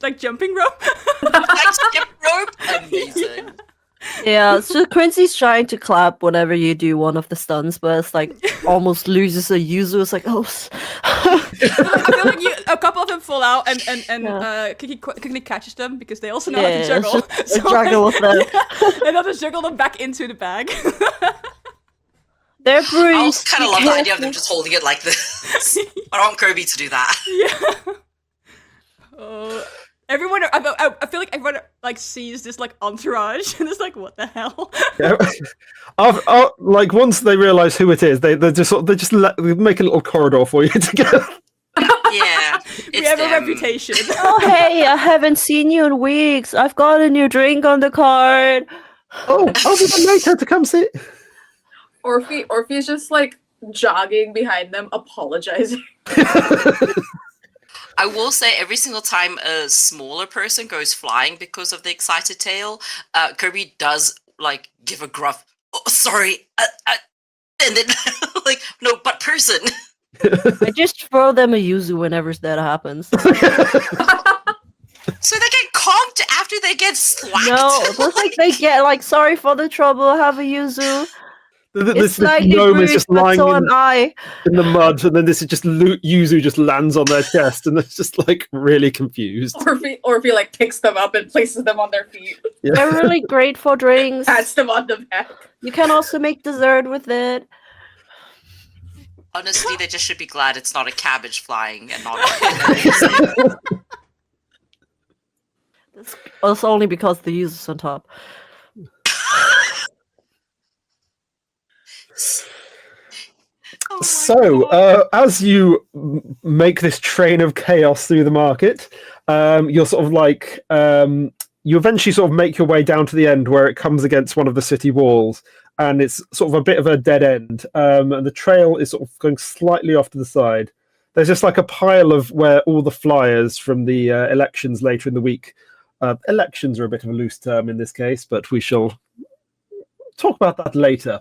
Speaker 4: like jumping rope.
Speaker 5: Like skip rope, amazing.
Speaker 3: Yeah, so Quincy's trying to clap whenever you do one of the stunts, but it's like almost loses a yuzu. It's like, oh.
Speaker 4: I feel like a couple of them fall out, and
Speaker 3: Yeah.
Speaker 4: Kiki quickly catches them because they also know how to
Speaker 3: Yeah,
Speaker 4: juggle.
Speaker 3: it's just a juggle with them.
Speaker 4: And they'll just juggle them back into the bag.
Speaker 3: They're
Speaker 5: I
Speaker 3: bruised.
Speaker 5: also kind of
Speaker 3: be
Speaker 5: love the idea of
Speaker 3: careful.
Speaker 5: them just holding it like this. I don't want Kirby to do that.
Speaker 4: Yeah. Everyone, I feel like everyone like sees this like entourage and it's like, what the hell?
Speaker 1: yeah. Like once they realize who it is, they just make a little corridor for you to go.
Speaker 5: Yeah,
Speaker 4: We
Speaker 5: it's
Speaker 4: have a
Speaker 5: them.
Speaker 4: reputation.
Speaker 3: Oh, hey, I haven't seen you in weeks. I've got a new drink on the card.
Speaker 1: Oh, I'll be there later to come sit.
Speaker 2: Orphe's just like jogging behind them, apologizing.
Speaker 5: I will say every single time a smaller person goes flying because of the excited tail, Kirby does like give a gruff, oh, sorry, and then like, no, but person.
Speaker 3: I just throw them a yuzu whenever that happens.
Speaker 5: So they get comped after they get slapped.
Speaker 3: No, it's like they get like, sorry for the trouble, have a yuzu. It's
Speaker 1: This
Speaker 3: slightly
Speaker 1: gnome is
Speaker 3: bruised,
Speaker 1: just
Speaker 3: but
Speaker 1: lying
Speaker 3: so am I.
Speaker 1: in the mud, and then this is just yuzu just lands on their chest, and it's just like really confused.
Speaker 2: Orphe like picks them up and places them on their feet,
Speaker 1: Yeah.
Speaker 3: They're really great for drinks.
Speaker 2: pats them on the back.
Speaker 3: You can also make dessert with it.
Speaker 5: Honestly, they just should be glad it's not a cabbage flying and not.
Speaker 3: It's also only because the yuzu's on top.
Speaker 5: Oh my
Speaker 1: So,
Speaker 5: God.
Speaker 1: as you make this train of chaos through the market, you're sort of like you eventually sort of make your way down to the end where it comes against one of the city walls, and it's sort of a bit of a dead end, and the trail is sort of going slightly off to the side. There's just like a pile of where all the flyers from the elections later in the week. Elections are a bit of a loose term in this case, but we shall talk about that later.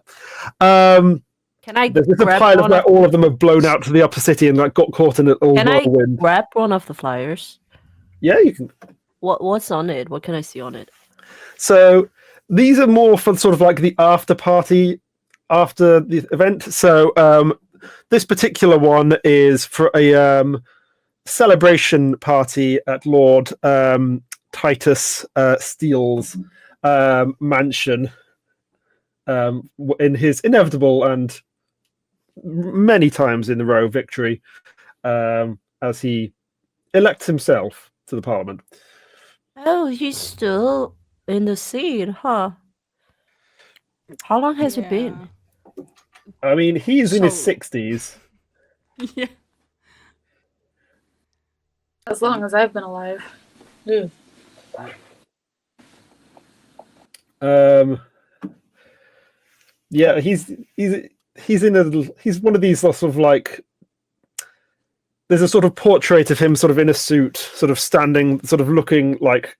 Speaker 3: Can I
Speaker 1: There's just a
Speaker 3: grab
Speaker 1: pile of
Speaker 3: one
Speaker 1: where
Speaker 3: of,
Speaker 1: all of them have blown out to the upper city and like got caught in an old
Speaker 3: Can I
Speaker 1: whirlwind.
Speaker 3: grab one of the flyers?
Speaker 1: Yeah, you can.
Speaker 3: What's on it? What can I see on it?
Speaker 1: So these are more for sort of like the after party after the event. So this particular one is for a celebration party at Lord Titus Steele's mansion in his inevitable and many times in the row victory as he elects himself to the parliament.
Speaker 3: Oh, he's still in the scene, huh? How long has it been?
Speaker 1: I mean, he's in his
Speaker 4: So-
Speaker 1: 60s.
Speaker 4: Yeah.
Speaker 2: As long as I've been alive. Ugh.
Speaker 1: Yeah, he's in he's one of these sort of like, there's a sort of portrait of him sort of in a suit, sort of standing, sort of looking like,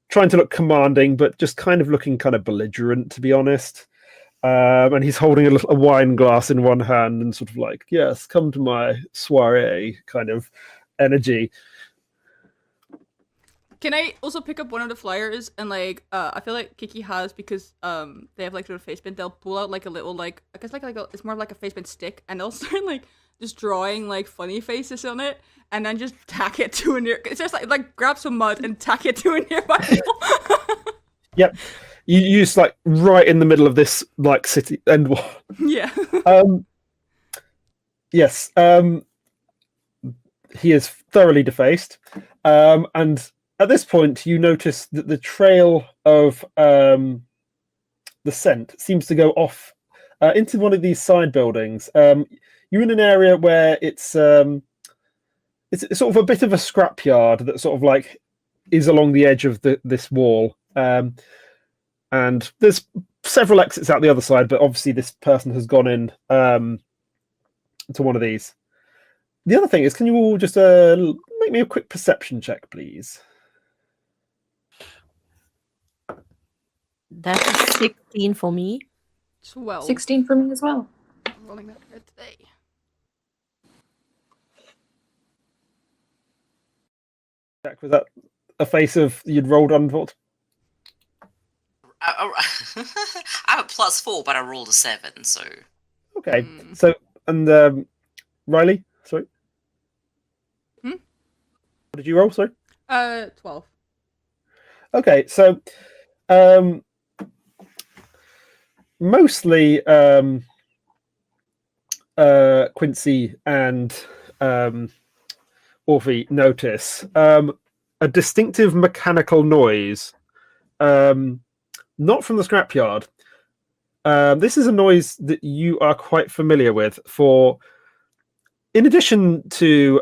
Speaker 1: trying to look commanding, but just kind of looking kind of belligerent, to be honest. And he's holding a wine glass in one hand and sort of like, yes, come to my soiree kind of energy.
Speaker 4: Can I also pick up one of the flyers and like I feel like Kiki has, because they have like sort of face paint, they'll pull out like a little like, I guess like it's more like a face paint stick, and they'll start like just drawing like funny faces on it and then just tack it to a near, it's just like grab some mud and tack it to a nearby wall.
Speaker 1: Yep. You use like right in the middle of this like city end wall.
Speaker 4: Yeah.
Speaker 1: Yes. He is thoroughly defaced. And at this point, you notice that the trail of the scent seems to go off into one of these side buildings. You're in an area where it's sort of a bit of a scrapyard that sort of like is along the edge of this wall. And there's several exits out the other side, but obviously this person has gone in to one of these. The other thing is, can you all just make me a quick perception check, please?
Speaker 3: That's 16 for me.
Speaker 4: 12.
Speaker 2: 16 for me as well.
Speaker 4: I'm rolling that for today.
Speaker 1: Jack, was that a face of you'd rolled on what?
Speaker 5: I have a +4, but I rolled a 7, so.
Speaker 1: Okay, so and Riley, sorry.
Speaker 4: Hmm?
Speaker 1: What did you roll? Sorry.
Speaker 4: 12.
Speaker 1: Okay, so mostly Quincy and Orphe notice a distinctive mechanical noise, not from the scrapyard. This is a noise that you are quite familiar with. In addition to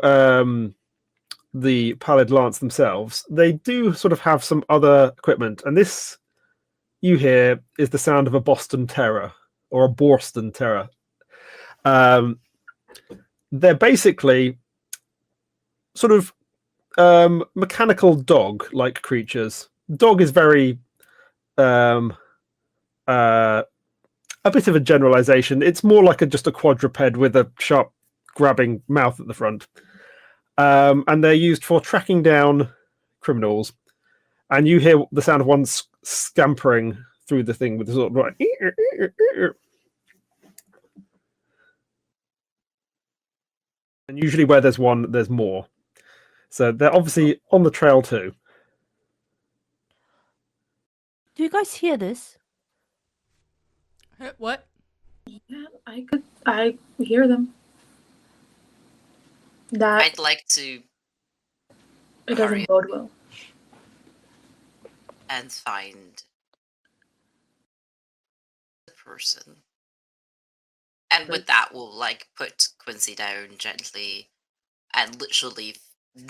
Speaker 1: the Pallid Lance themselves, they do sort of have some other equipment, and this you hear is the sound of a Boston Terror or a Borston Terror. They're basically sort of mechanical dog-like creatures. Dog is very a bit of a generalization. It's more like just a quadruped with a sharp grabbing mouth at the front. And they're used for tracking down criminals. And you hear the sound of one scampering through the thing with a sort of like... And usually where there's one, there's more. So they're obviously on the trail too.
Speaker 3: Do you guys hear this?
Speaker 4: What?
Speaker 2: Yeah, I hear them. That
Speaker 5: I'd like to
Speaker 2: it
Speaker 5: hurry
Speaker 2: doesn't bode well.
Speaker 5: and find the person. And with that, we'll like put Quincy down gently and literally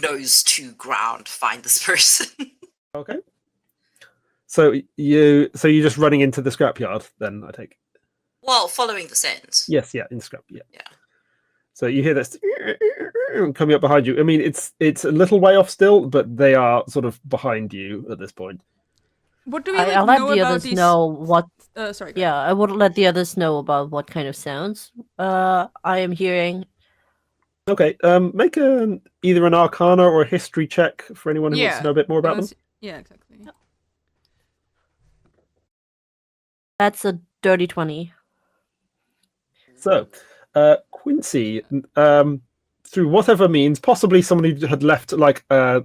Speaker 5: nose to ground find this person.
Speaker 1: Okay. So you're just running into the scrapyard then, I take.
Speaker 5: Well, following the scent.
Speaker 1: Yes, yeah, in scrap, yeah.
Speaker 5: Yeah.
Speaker 1: So you hear this coming up behind you. I mean, it's a little way off still, but they are sort of behind you at this point.
Speaker 4: What do we
Speaker 3: I'll
Speaker 4: like,
Speaker 3: let
Speaker 4: know
Speaker 3: the
Speaker 4: about
Speaker 3: others
Speaker 4: these?
Speaker 3: know what.
Speaker 4: Sorry. go
Speaker 3: Yeah, I would let the others know about what kind of sounds I am hearing.
Speaker 1: Okay, make either an Arcana or a History check for anyone who wants
Speaker 4: Yeah,
Speaker 1: to know a bit more about them.
Speaker 4: ahead. Yeah, exactly.
Speaker 3: That's a dirty 20.
Speaker 1: So, Quincy, through whatever means, possibly somebody had left like a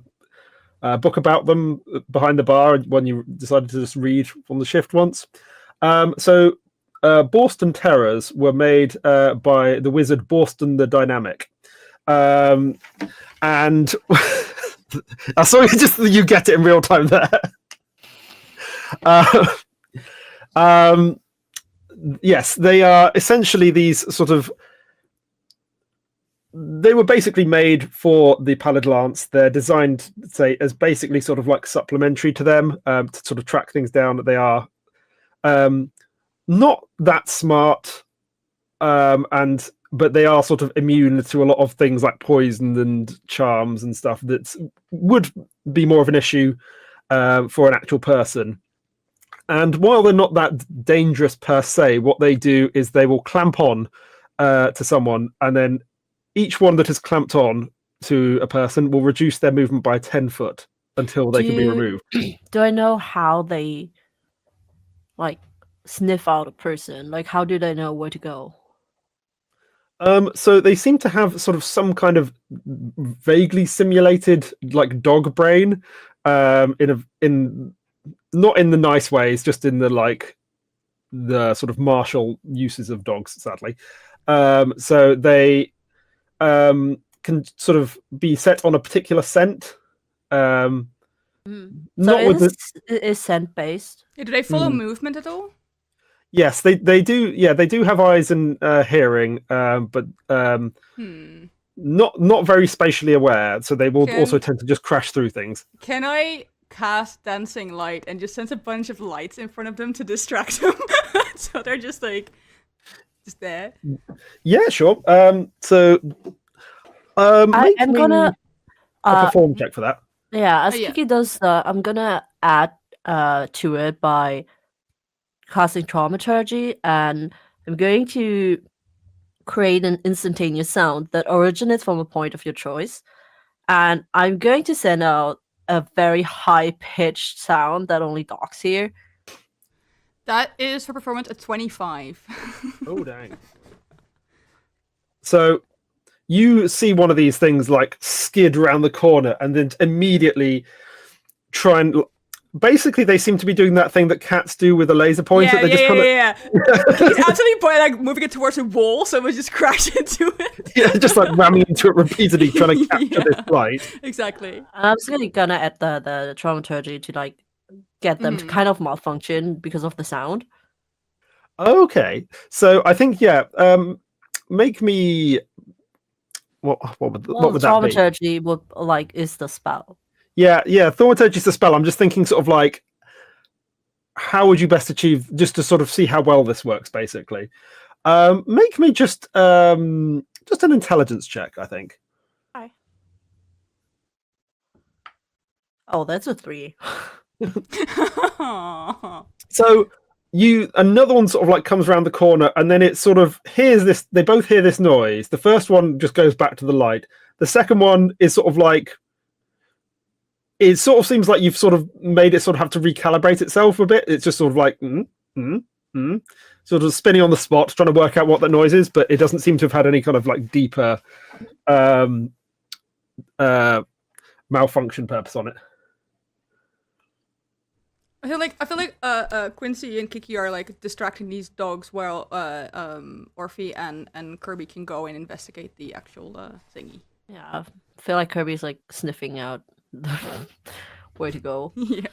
Speaker 1: book about them behind the bar when you decided to just read on the shift once. So, Borston Terrors were made by the wizard Borston the Dynamic. And I saw you get it in real time there. Yes, they are essentially these sort of. They were basically made for the Pallid Lance. They're designed, say, as basically sort of like supplementary to them to sort of track things down. They are not that smart, but they are sort of immune to a lot of things like poison and charms and stuff that would be more of an issue for an actual person. And while they're not that dangerous per se, what they do is they will clamp on to someone, and then each one that is clamped on to a person will reduce their movement by 10 foot until they can be removed.
Speaker 3: Do I know how they like sniff out a person? Like, how do they know where to go?
Speaker 1: So they seem to have sort of some kind of vaguely simulated like dog brain, in not in the nice ways, just in the like the sort of martial uses of dogs, sadly. So they can sort of be set on a particular scent.
Speaker 3: So
Speaker 1: Not
Speaker 3: it
Speaker 1: with the
Speaker 3: is scent based.
Speaker 4: Yeah, do they follow movement at all?
Speaker 1: yes, they do. Yeah, they do have eyes and hearing, but not very spatially aware. So they will also tend to just crash through things.
Speaker 4: Can I cast dancing light and just send a bunch of lights in front of them to distract them? So they're just like just there.
Speaker 1: Yeah, sure. So
Speaker 3: I'm gonna
Speaker 1: a perform check for that.
Speaker 3: Yeah, as Kiki does, I'm gonna add to it by casting Traumaturgy, and I'm going to create an instantaneous sound that originates from a point of your choice, and I'm going to send out a very high-pitched sound that only dogs hear.
Speaker 4: That is for performance at 25.
Speaker 1: Oh, dang. So you see one of these things like skid around the corner and then immediately try and basically they seem to be doing that thing that cats do with a laser pointer.
Speaker 4: Yeah. He's absolutely like moving it towards a wall, so we just crash into it.
Speaker 1: Yeah, just like ramming into it repeatedly, trying to capture this light.
Speaker 4: Exactly.
Speaker 3: I'm just gonna add the Traumaturgy to like get them to kind of malfunction because of the sound.
Speaker 1: Okay, so I think make me what would that be?
Speaker 3: Traumaturgy would like is the spell.
Speaker 1: Yeah, Thaumaturgy is the spell. I'm just thinking sort of like how would you best achieve just to sort of see how well this works, basically. Make me just an intelligence check, I think.
Speaker 3: Hi. Oh, that's a 3.
Speaker 1: So another one sort of like comes around the corner, and then it sort of hears this. They both hear this noise. The first one just goes back to the light. The second one is sort of like it sort of seems like you've sort of made it sort of have to recalibrate itself a bit. It's just sort of like sort of spinning on the spot, trying to work out what that noise is, but it doesn't seem to have had any kind of like deeper malfunction purpose on it.
Speaker 4: I feel like Quincy and Kiki are like distracting these dogs while Orphe and Kirby can go and investigate the actual thingy.
Speaker 3: Yeah, I feel like Kirby's like sniffing out where to go.
Speaker 4: Yeah.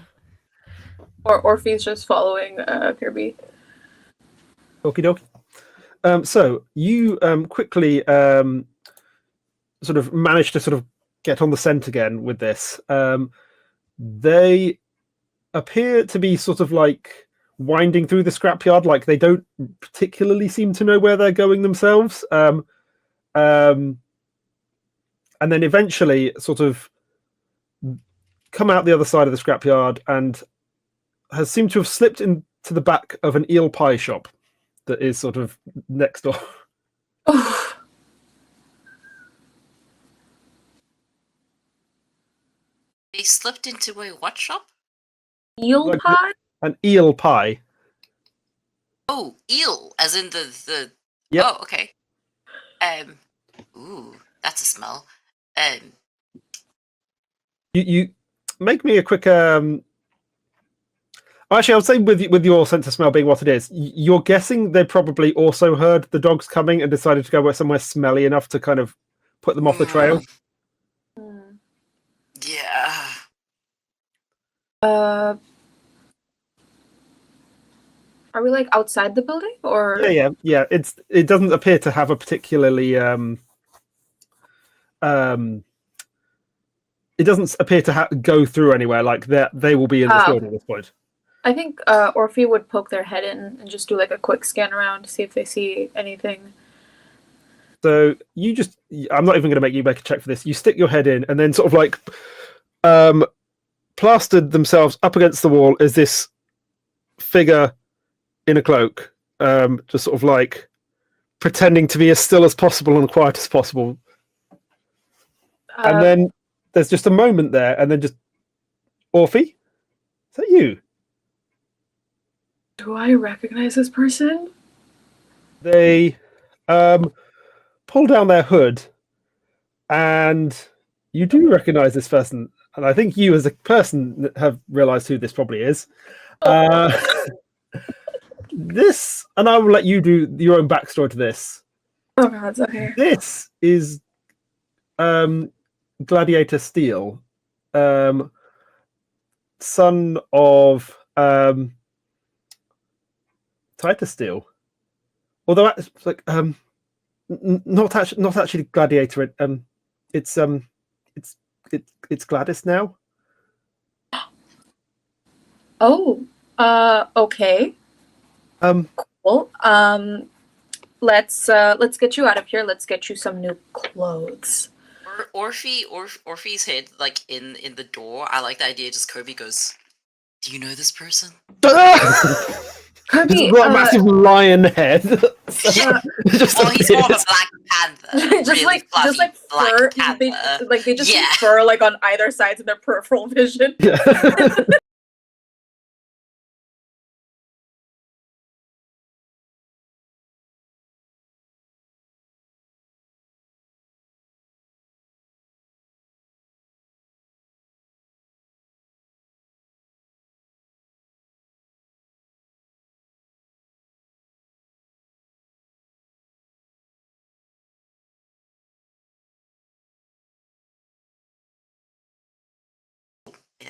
Speaker 2: Or Orphe's just following Kirby.
Speaker 1: Okie dokie. So you quickly sort of manage to sort of get on the scent again with this. They appear to be sort of like winding through the scrapyard, like they don't particularly seem to know where they're going themselves. And then eventually sort of come out the other side of the scrapyard and has seemed to have slipped into the back of an eel pie shop that is sort of next door.
Speaker 5: They slipped into a what shop?
Speaker 2: Eel
Speaker 1: Like
Speaker 2: pie?
Speaker 1: An eel pie.
Speaker 5: Oh, eel, as in the.
Speaker 1: Yep.
Speaker 5: Oh, okay. Ooh, that's a smell.
Speaker 1: You make me a quick. Actually, I would say with your sense of smell being what it is, you're guessing they probably also heard the dogs coming and decided to go somewhere smelly enough to kind of put them off the trail.
Speaker 5: Yeah.
Speaker 2: Are we like outside the building or?
Speaker 1: Yeah. It doesn't appear to have a particularly it doesn't appear to go through anywhere. Like they will be in this building at this point.
Speaker 2: I think Orphe would poke their head in and just do like a quick scan around to see if they see anything.
Speaker 1: So I'm not even going to make you make a check for this. You stick your head in, and then sort of like plastered themselves up against the wall is this figure in a cloak, just sort of like pretending to be as still as possible and quiet as possible. And then there's just a moment there, and then just Orphe, is that you?
Speaker 2: Do I recognize this person?
Speaker 1: They pull down their hood, and you do recognize this person. And I think you, as a person, have realized who this probably is. This, and I will let you do your own backstory to this.
Speaker 2: Oh God, it's okay.
Speaker 1: This is Gladiator Steel, son of Titus Steel. Although it's like not actually Gladiator. It's Gladys now.
Speaker 2: Oh, okay. Cool. Let's get you out of here. Let's get you some new clothes.
Speaker 5: Orphe's head, like in the door. I like the idea. Just Kirby goes, "Do you know this person?"
Speaker 2: Kirby,
Speaker 1: got a massive lion head.
Speaker 5: He's more of a Black Panther.
Speaker 2: just like fur. They just see fur like on either sides of their peripheral vision.
Speaker 1: Yeah.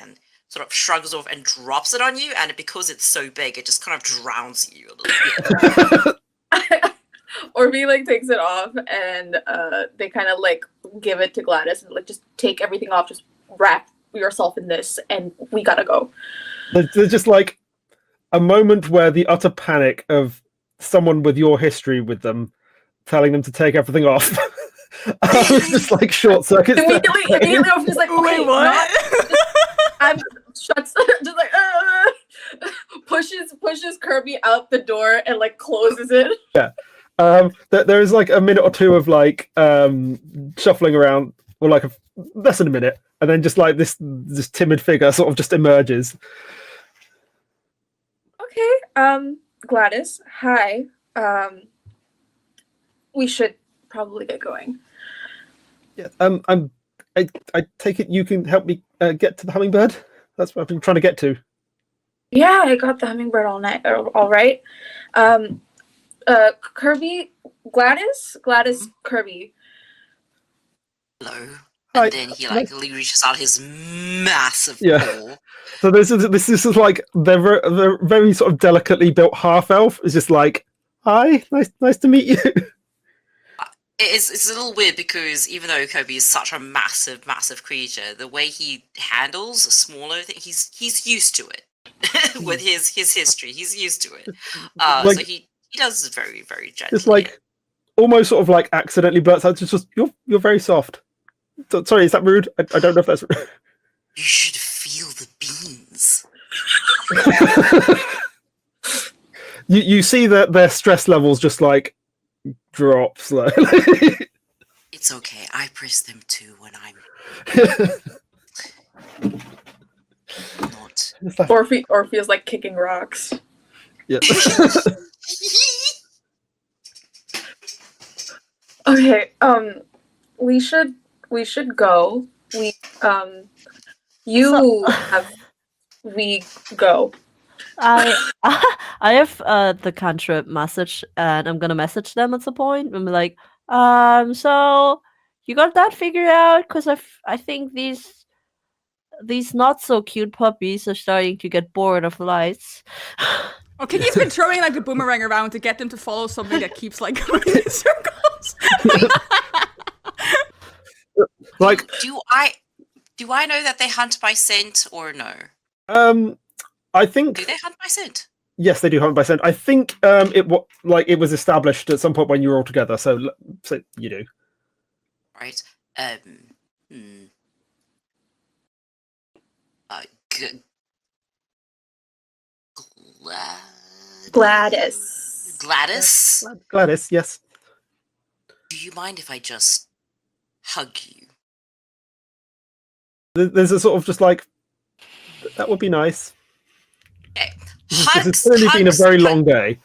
Speaker 5: And sort of shrugs off and drops it on you, and because it's so big, it just kind of drowns you a little bit.
Speaker 2: Orphe like takes it off, and they kind of like give it to Gladys and like just take everything off, just wrap yourself in this, and we gotta go.
Speaker 1: There's just like a moment where the utter panic of someone with your history with them telling them to take everything off. Just like short circuits.
Speaker 2: Immediately Orphe's like, okay,
Speaker 4: wait, what?
Speaker 2: I'm shuts just like pushes Kirby out the door and like closes it.
Speaker 1: Yeah. There is like a minute or two of like shuffling around, or like less than a minute, and then just like this timid figure sort of just emerges.
Speaker 2: Okay, Gladys, hi. We should probably get going.
Speaker 1: Yeah. I take it you can help me get to the hummingbird. That's what I've been trying to get to.
Speaker 2: Yeah, I got the hummingbird all night. All right. Kirby, Gladys, Kirby.
Speaker 5: Hello. And then he like reaches out his massive paw.
Speaker 1: So this is like they're very sort of delicately built half elf. It's just like, hi, nice to meet you.
Speaker 5: It's a little weird because even though Kirby is such a massive creature, the way he handles a smaller thing, he's used to it. With his history, he's used to it. So he does very, very gently.
Speaker 1: It's like almost sort of like accidentally blurts out, just you're very soft. Sorry, is that rude? I don't know if that's rude.
Speaker 5: You should feel the beans.
Speaker 1: You see that their stress levels just like drop slowly.
Speaker 5: It's okay. I press them too when I'm not.
Speaker 2: Orphe is like kicking rocks.
Speaker 1: Yeah.
Speaker 2: Okay. We should go. We go.
Speaker 3: I have the cantrip message, and I'm gonna message them at some point and be like, so you got that figured out? Because I think these not so cute puppies are starting to get bored of lights.
Speaker 4: Oh, Kiki's been throwing like the boomerang around to get them to follow something that keeps like going in circles.
Speaker 1: Like,
Speaker 5: do I know that they hunt by scent or no?
Speaker 1: I think
Speaker 5: Do they hunt by scent?
Speaker 1: yes, they do hunt by scent. I think it was established at some point when you were all together. So you do.
Speaker 5: Right. Hmm. G-
Speaker 2: Gladys.
Speaker 1: Gladys, yes.
Speaker 5: Do you mind if I just hug you?
Speaker 1: There's a sort of just like that would be nice.
Speaker 5: Okay.
Speaker 1: It's clearly been a very long day.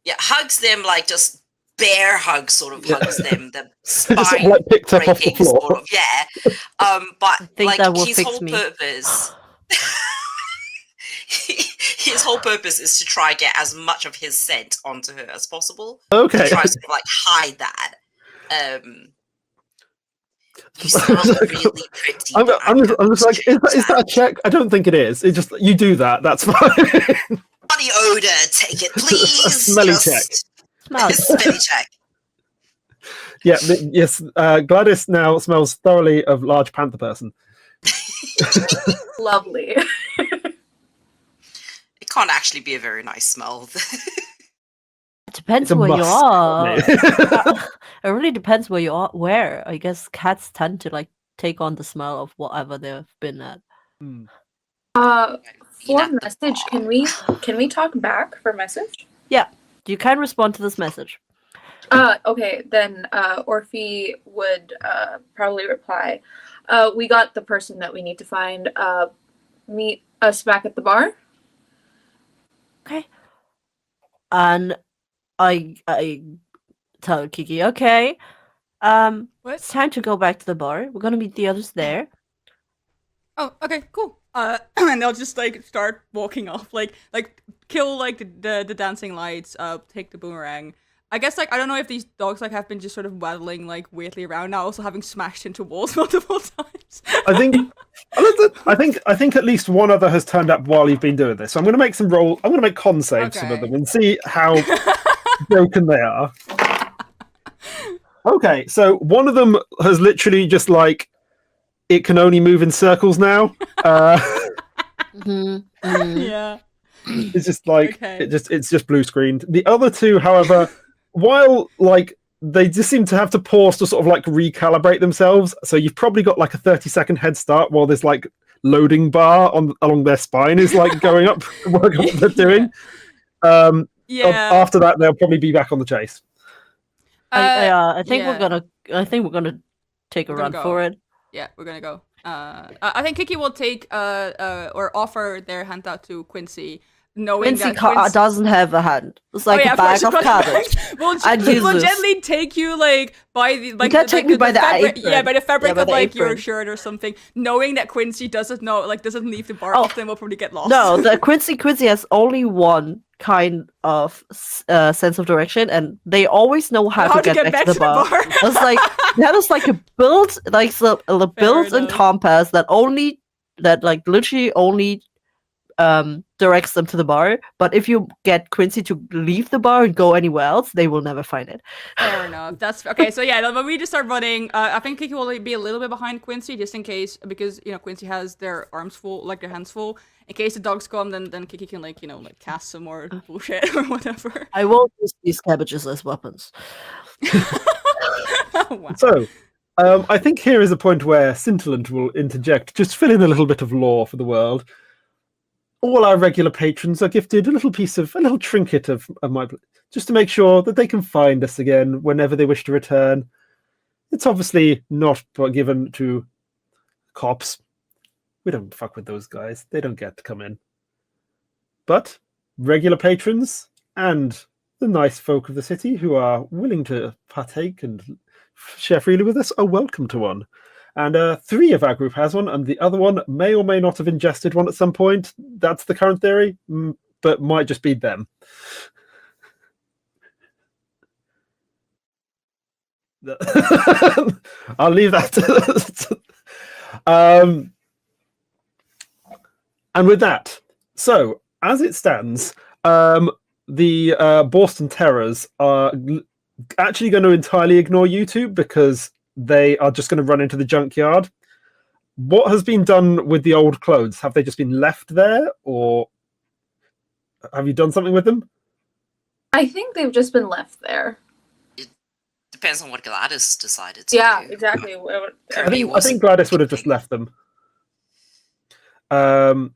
Speaker 5: Yeah, hugs them like just bear hug sort of hugs them. The spine
Speaker 1: Just sort of, like, picked up off the
Speaker 5: breaking
Speaker 1: floor.
Speaker 5: sort of, yeah. But
Speaker 3: think
Speaker 5: like
Speaker 3: that will
Speaker 5: his
Speaker 3: fix
Speaker 5: whole
Speaker 3: me.
Speaker 5: purpose his whole purpose is to try get as much of his scent onto her as possible.
Speaker 1: Okay.
Speaker 5: To try to like hide that. You smell really pretty.
Speaker 1: I'm just like, is that a check? I don't think it is. It just you do that. That's fine.
Speaker 5: Body odor, take it, please.
Speaker 1: Smelly check.
Speaker 5: Smelly check.
Speaker 1: Yeah. Yes. Gladys now smells thoroughly of large panther person.
Speaker 2: Lovely.
Speaker 5: It can't actually be a very nice smell.
Speaker 3: It depends
Speaker 1: It's a
Speaker 3: where you
Speaker 1: must.
Speaker 3: are. It really depends where you are. Where I guess cats tend to like take on the smell of whatever they've been at.
Speaker 5: Being
Speaker 2: For
Speaker 5: at the
Speaker 2: message,
Speaker 5: bar.
Speaker 2: can we talk back for message?
Speaker 3: Yeah, you can respond to this message.
Speaker 2: Okay, then Orphe would probably reply. We got the person that we need to find. Meet us back at the bar.
Speaker 3: Okay. And I tell Kiki, okay,
Speaker 4: What?
Speaker 3: it's time to go back to the bar. We're gonna meet the others there.
Speaker 4: Oh, okay, cool. And they'll just like start walking off, like kill like the dancing lights, take the boomerang. I guess like I don't know if these dogs like have been just sort of waddling like weirdly around now, also having smashed into walls multiple times.
Speaker 1: I think at least one other has turned up while you've been doing this. So I'm going to make some roll. I'm going to make con saves for
Speaker 4: Okay.
Speaker 1: them and see how broken they are. Okay, so one of them has literally just like it can only move in circles now.
Speaker 4: Yeah.
Speaker 1: It's just like
Speaker 4: Okay.
Speaker 1: it's just blue screened. The other two, however, while like they just seem to have to pause to sort of like recalibrate themselves. So you've probably got like a 30-second head start while this like loading bar along their spine is like going up, working what they're doing.
Speaker 4: Yeah.
Speaker 1: After that, they'll probably be back on the chase.
Speaker 3: I think
Speaker 4: yeah.
Speaker 3: we're gonna take a
Speaker 4: We're
Speaker 3: run
Speaker 4: gonna
Speaker 3: for
Speaker 4: go.
Speaker 3: it.
Speaker 4: Yeah, we're gonna go. I think Kiki will take or offer their handout to Quincy, knowing
Speaker 3: Quincy
Speaker 4: that
Speaker 3: doesn't have a hand. It's like a
Speaker 4: of course,
Speaker 3: bag of
Speaker 4: you've got the
Speaker 3: cabbage.
Speaker 4: bag. We'll
Speaker 3: And
Speaker 4: we'll
Speaker 3: Jesus.
Speaker 4: gently take you like by the like.
Speaker 3: You can't take me by the
Speaker 4: fabric,
Speaker 3: apron.
Speaker 4: yeah, by the fabric
Speaker 3: Yeah, by
Speaker 4: of
Speaker 3: the
Speaker 4: like your
Speaker 3: apron.
Speaker 4: shirt or something. Knowing that Quincy doesn't leave the bar
Speaker 3: Oh.
Speaker 4: often, we'll probably get lost.
Speaker 3: No, the Quincy has only one kind of sense of direction, and they always know how to get back to the bar. It's like that is like a built like the built-in
Speaker 4: enough.
Speaker 3: compass that literally only directs them to the bar. But if you get Quincy to leave the bar and go anywhere else, they will never find it.
Speaker 4: Fair enough. That's okay. So yeah, when we just start running, I think Kiki will be a little bit behind Quincy just in case, because Quincy has their arms full, like their hands full. In case the dogs come, then Kiki can like cast some more bullshit or whatever.
Speaker 3: I will use these cabbages as weapons.
Speaker 4: Wow.
Speaker 1: So, I think here is a point where Scintillant will interject, just fill in a little bit of lore for the world. All our regular patrons are gifted a little trinket of my, just to make sure that they can find us again whenever they wish to return. It's obviously not given to cops. We don't fuck with those guys. They don't get to come in. But regular patrons and the nice folk of the city who are willing to partake and share freely with us are welcome to one. And 3 of our group has one, and the other one may or may not have ingested one at some point. That's the current theory, but might just be them. I'll leave that to and with that, so as it stands, The Boston Terrors are actually going to entirely ignore you two because they are just going to run into the junkyard. What has been done with the old clothes? Have they just been left there, or have you done something with them?
Speaker 2: I think they've just been left there.
Speaker 5: Depends on what Gladys decided to
Speaker 2: Yeah,
Speaker 5: do.
Speaker 2: exactly.
Speaker 1: I think Gladys would have just left them. You're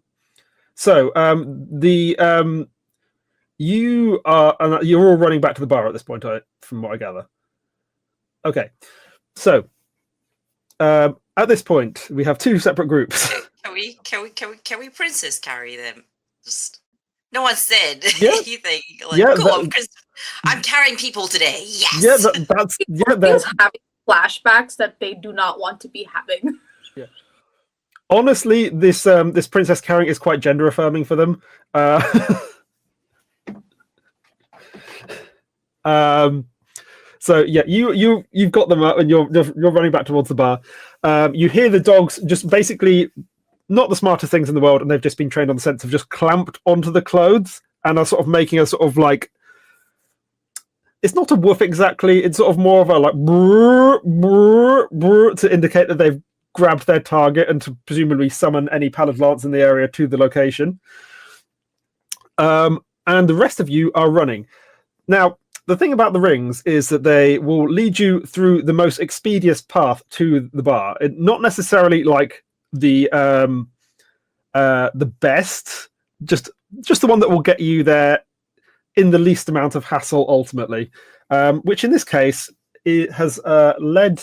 Speaker 1: all running back to the bar at this point, from what I gather. Okay, so at this point we have two separate groups.
Speaker 5: Can we princess carry them? Just no one said anything. Like,
Speaker 1: Yeah,
Speaker 5: cool, I'm carrying people today. Yes.
Speaker 1: Yeah, that's
Speaker 2: they're having flashbacks that they do not want to be having.
Speaker 1: Yeah. Honestly, this princess carrying is quite gender affirming for them. So yeah, you've got them up and you're running back towards the bar. You hear the dogs just basically not the smartest things in the world, and they've just been trained on the sense of just clamped onto the clothes and are sort of making a sort of like, it's not a woof exactly, it's sort of more of a like brrr, brrr, brrr, to indicate that they've grabbed their target and to presumably summon any pallid lance in the area to the location. And the rest of you are running. Now, the thing about the rings is that they will lead you through the most expeditious path to the bar. Not necessarily like the best, just the one that will get you there in the least amount of hassle ultimately, which in this case it has led,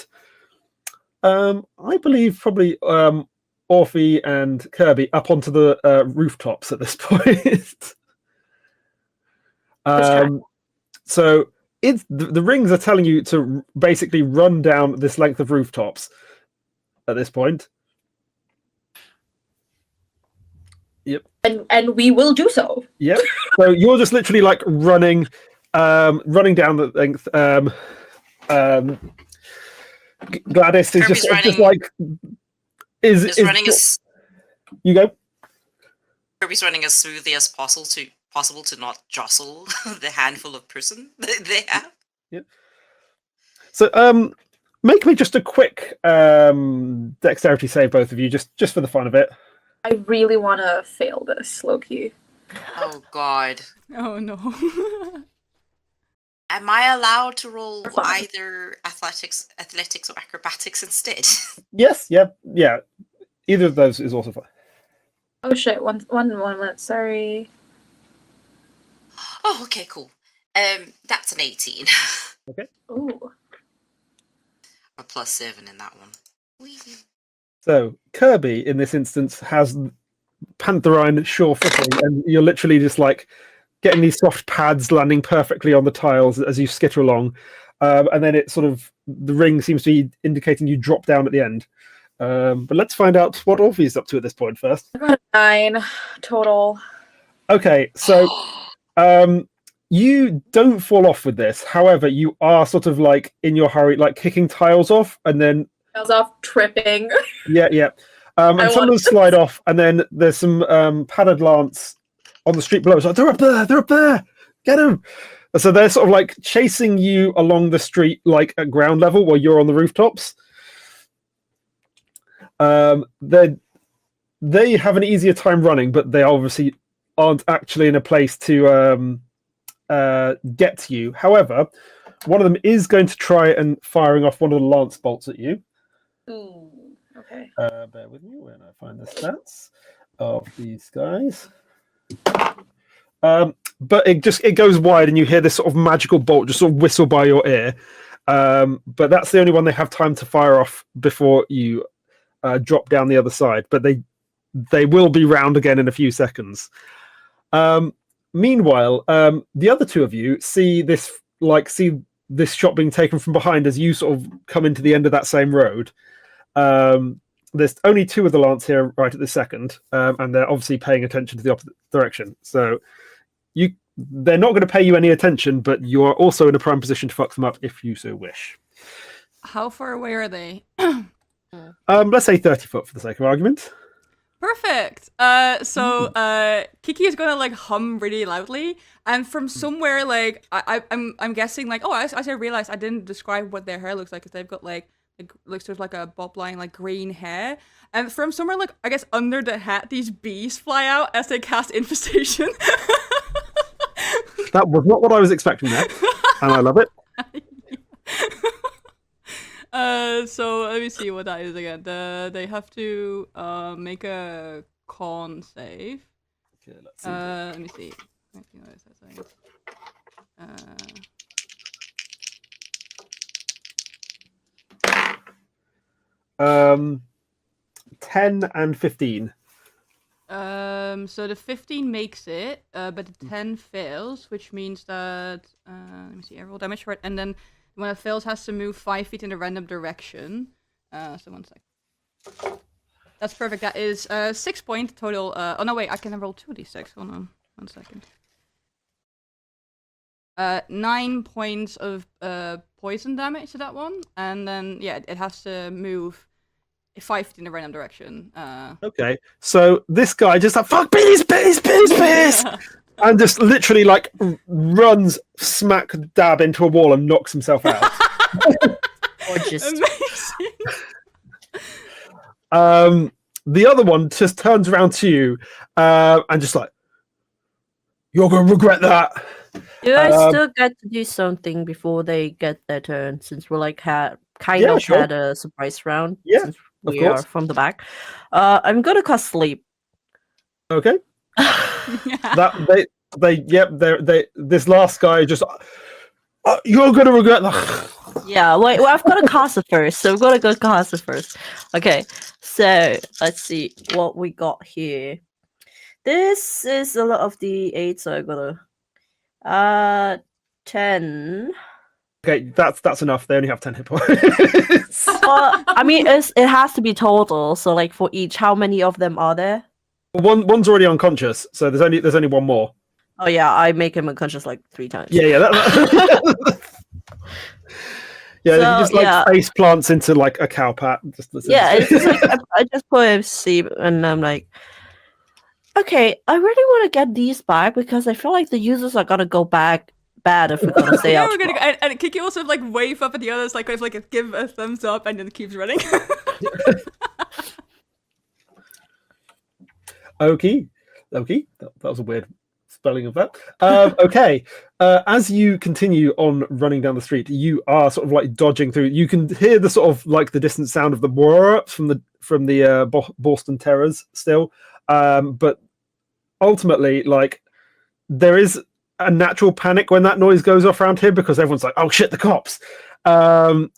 Speaker 1: I believe, probably Orphe and Kirby up onto the rooftops at this point. So the rings are telling you to basically run down this length of rooftops at this point. Yep.
Speaker 2: And we will do so.
Speaker 1: Yep. So you're just literally like running down the length. Gladys is just like is
Speaker 5: running as
Speaker 1: you go.
Speaker 5: Kirby's running as smoothly as possible to not jostle the handful of person that they have.
Speaker 1: Yep. So make me just a quick dexterity save, both of you, just for the fun of it.
Speaker 2: I really want to fail this, low-key.
Speaker 5: Oh god.
Speaker 4: Oh no.
Speaker 5: Am I allowed to roll either athletics or acrobatics instead?
Speaker 1: Yes, yeah. Either of those is also fine.
Speaker 2: Oh shit, one minute, sorry.
Speaker 5: Oh, okay, cool. That's an 18.
Speaker 1: Okay.
Speaker 2: Ooh.
Speaker 5: A +7 in that one. Whee!
Speaker 1: So Kirby, in this instance, has Pantherine sure footing, and you're literally just like getting these soft pads landing perfectly on the tiles as you skitter along, and then it sort of, the ring seems to be indicating you drop down at the end. But let's find out what Orphe is up to at this point first.
Speaker 2: I got 9 total.
Speaker 1: Okay, so you don't fall off with this. However, you are sort of like in your hurry, like kicking tiles off, and then
Speaker 2: Tiles off, tripping.
Speaker 1: Yeah. And some of them slide off, and then there's some padded lance on the street below. It's like, they're up there, get them. So they're sort of like chasing you along the street, like at ground level, while you're on the rooftops. They have an easier time running, but they obviously aren't actually in a place to get to you. However, one of them is going to try and firing off one of the lance bolts at you.
Speaker 2: Ooh, okay.
Speaker 1: Bear with me when I find the stats of these guys. But it goes wide, and you hear this sort of magical bolt just sort of whistle by your ear. But that's the only one they have time to fire off before you drop down the other side. But they will be round again in a few seconds. Meanwhile, the other two of you see this shot being taken from behind as you sort of come into the end of that same road. There's only 2 of the lance here right at this second, and they're obviously paying attention to the opposite direction. So they're not going to pay you any attention, but you are also in a prime position to fuck them up if you so wish.
Speaker 4: How far away are they?
Speaker 1: Let's say 30 foot for the sake of argument.
Speaker 4: Perfect. So Kiki is gonna like hum really loudly, and from somewhere like I'm guessing like as I realized I didn't describe what their hair looks like because they've got like looks sort of like a bob line like green hair, and from somewhere like I guess under the hat these bees fly out as they cast infestation.
Speaker 1: That was not what I was expecting there, and I love it.
Speaker 4: So let me see what that is again. They have to make a con save.
Speaker 1: Okay, let's see.
Speaker 4: Let me see.
Speaker 1: Uh, 10 and 15.
Speaker 4: So the 15 makes it, but the 10 fails, which means that let me see. I roll damage for it, and then when it fails, has to move 5 feet in a random direction. So 1 sec. That's perfect. That is 6 point total. Oh no, wait, I can roll 2d6. Hold on, 1 second. 9 points of poison damage to that one, and then yeah, it has to move 5 feet in a random direction.
Speaker 1: Okay, so this guy just like fuck bees, and just literally like runs smack dab into a wall and knocks himself out.
Speaker 3: Gorgeous.
Speaker 4: Amazing.
Speaker 1: The other one just turns around to you and just like, you're gonna regret that.
Speaker 3: Do I still get to do something before they get their turn? Since we're like had a surprise round.
Speaker 1: Yeah,
Speaker 3: since
Speaker 1: of
Speaker 3: we
Speaker 1: course.
Speaker 3: are from the back. I'm gonna cast sleep.
Speaker 1: Okay. That they this last guy just you're gonna regret that.
Speaker 3: Yeah, wait, well, I've got to cast it first, so we've got to go cast it first. Okay, so let's see what we got here. This is a lot of D8, so I gotta 10.
Speaker 1: Okay, that's enough. They only have 10 hit points.
Speaker 3: Well, I mean, it has to be total. So, like for each, how many of them are there?
Speaker 1: One's already unconscious, so there's only one more.
Speaker 3: Oh yeah, I make him unconscious like 3 times.
Speaker 1: Yeah. Yeah,
Speaker 3: So,
Speaker 1: he just like face plants into like a cow pat.
Speaker 3: Yeah, it's just like I just put him to sleep, and I'm like, okay, I really want to get these back because I feel like the users are gonna go back bad if we're gonna stay out.
Speaker 4: We're gonna go, and Kiki also like wave up at the others, like give a thumbs up, and then keeps running.
Speaker 1: Okay, that was a weird spelling of that. Okay, as you continue on running down the street, you are sort of like dodging through. You can hear the sort of like the distant sound of the whir from the Boston Terrors still, but ultimately, like there is a natural panic when that noise goes off around here because everyone's like, "Oh shit, the cops!"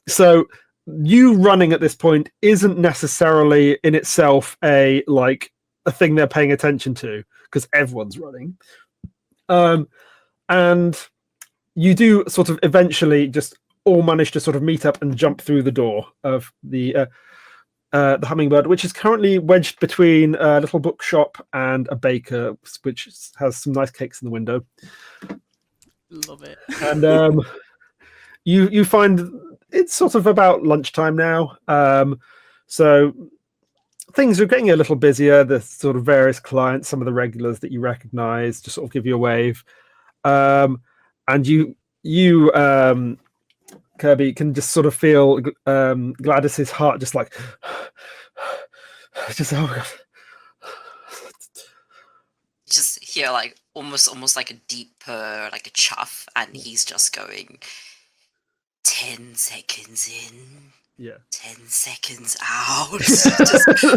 Speaker 1: So you running at this point isn't necessarily in itself a thing they're paying attention to because everyone's running. And you do sort of eventually just all manage to sort of meet up and jump through the door of the Hummingbird, which is currently wedged between a little bookshop and a baker, which has some nice cakes in the window.
Speaker 4: Love it.
Speaker 1: And you find it's sort of about lunchtime now. So things are getting a little busier. There's sort of various clients, some of the regulars that you recognize, just sort of give you a wave. And you Kirby can just sort of feel Gladys's heart just like just oh god.
Speaker 5: Just hear like almost like a deep purr, like a chuff, and he's just going 10 seconds in.
Speaker 1: Yeah.
Speaker 5: 10 seconds out. Just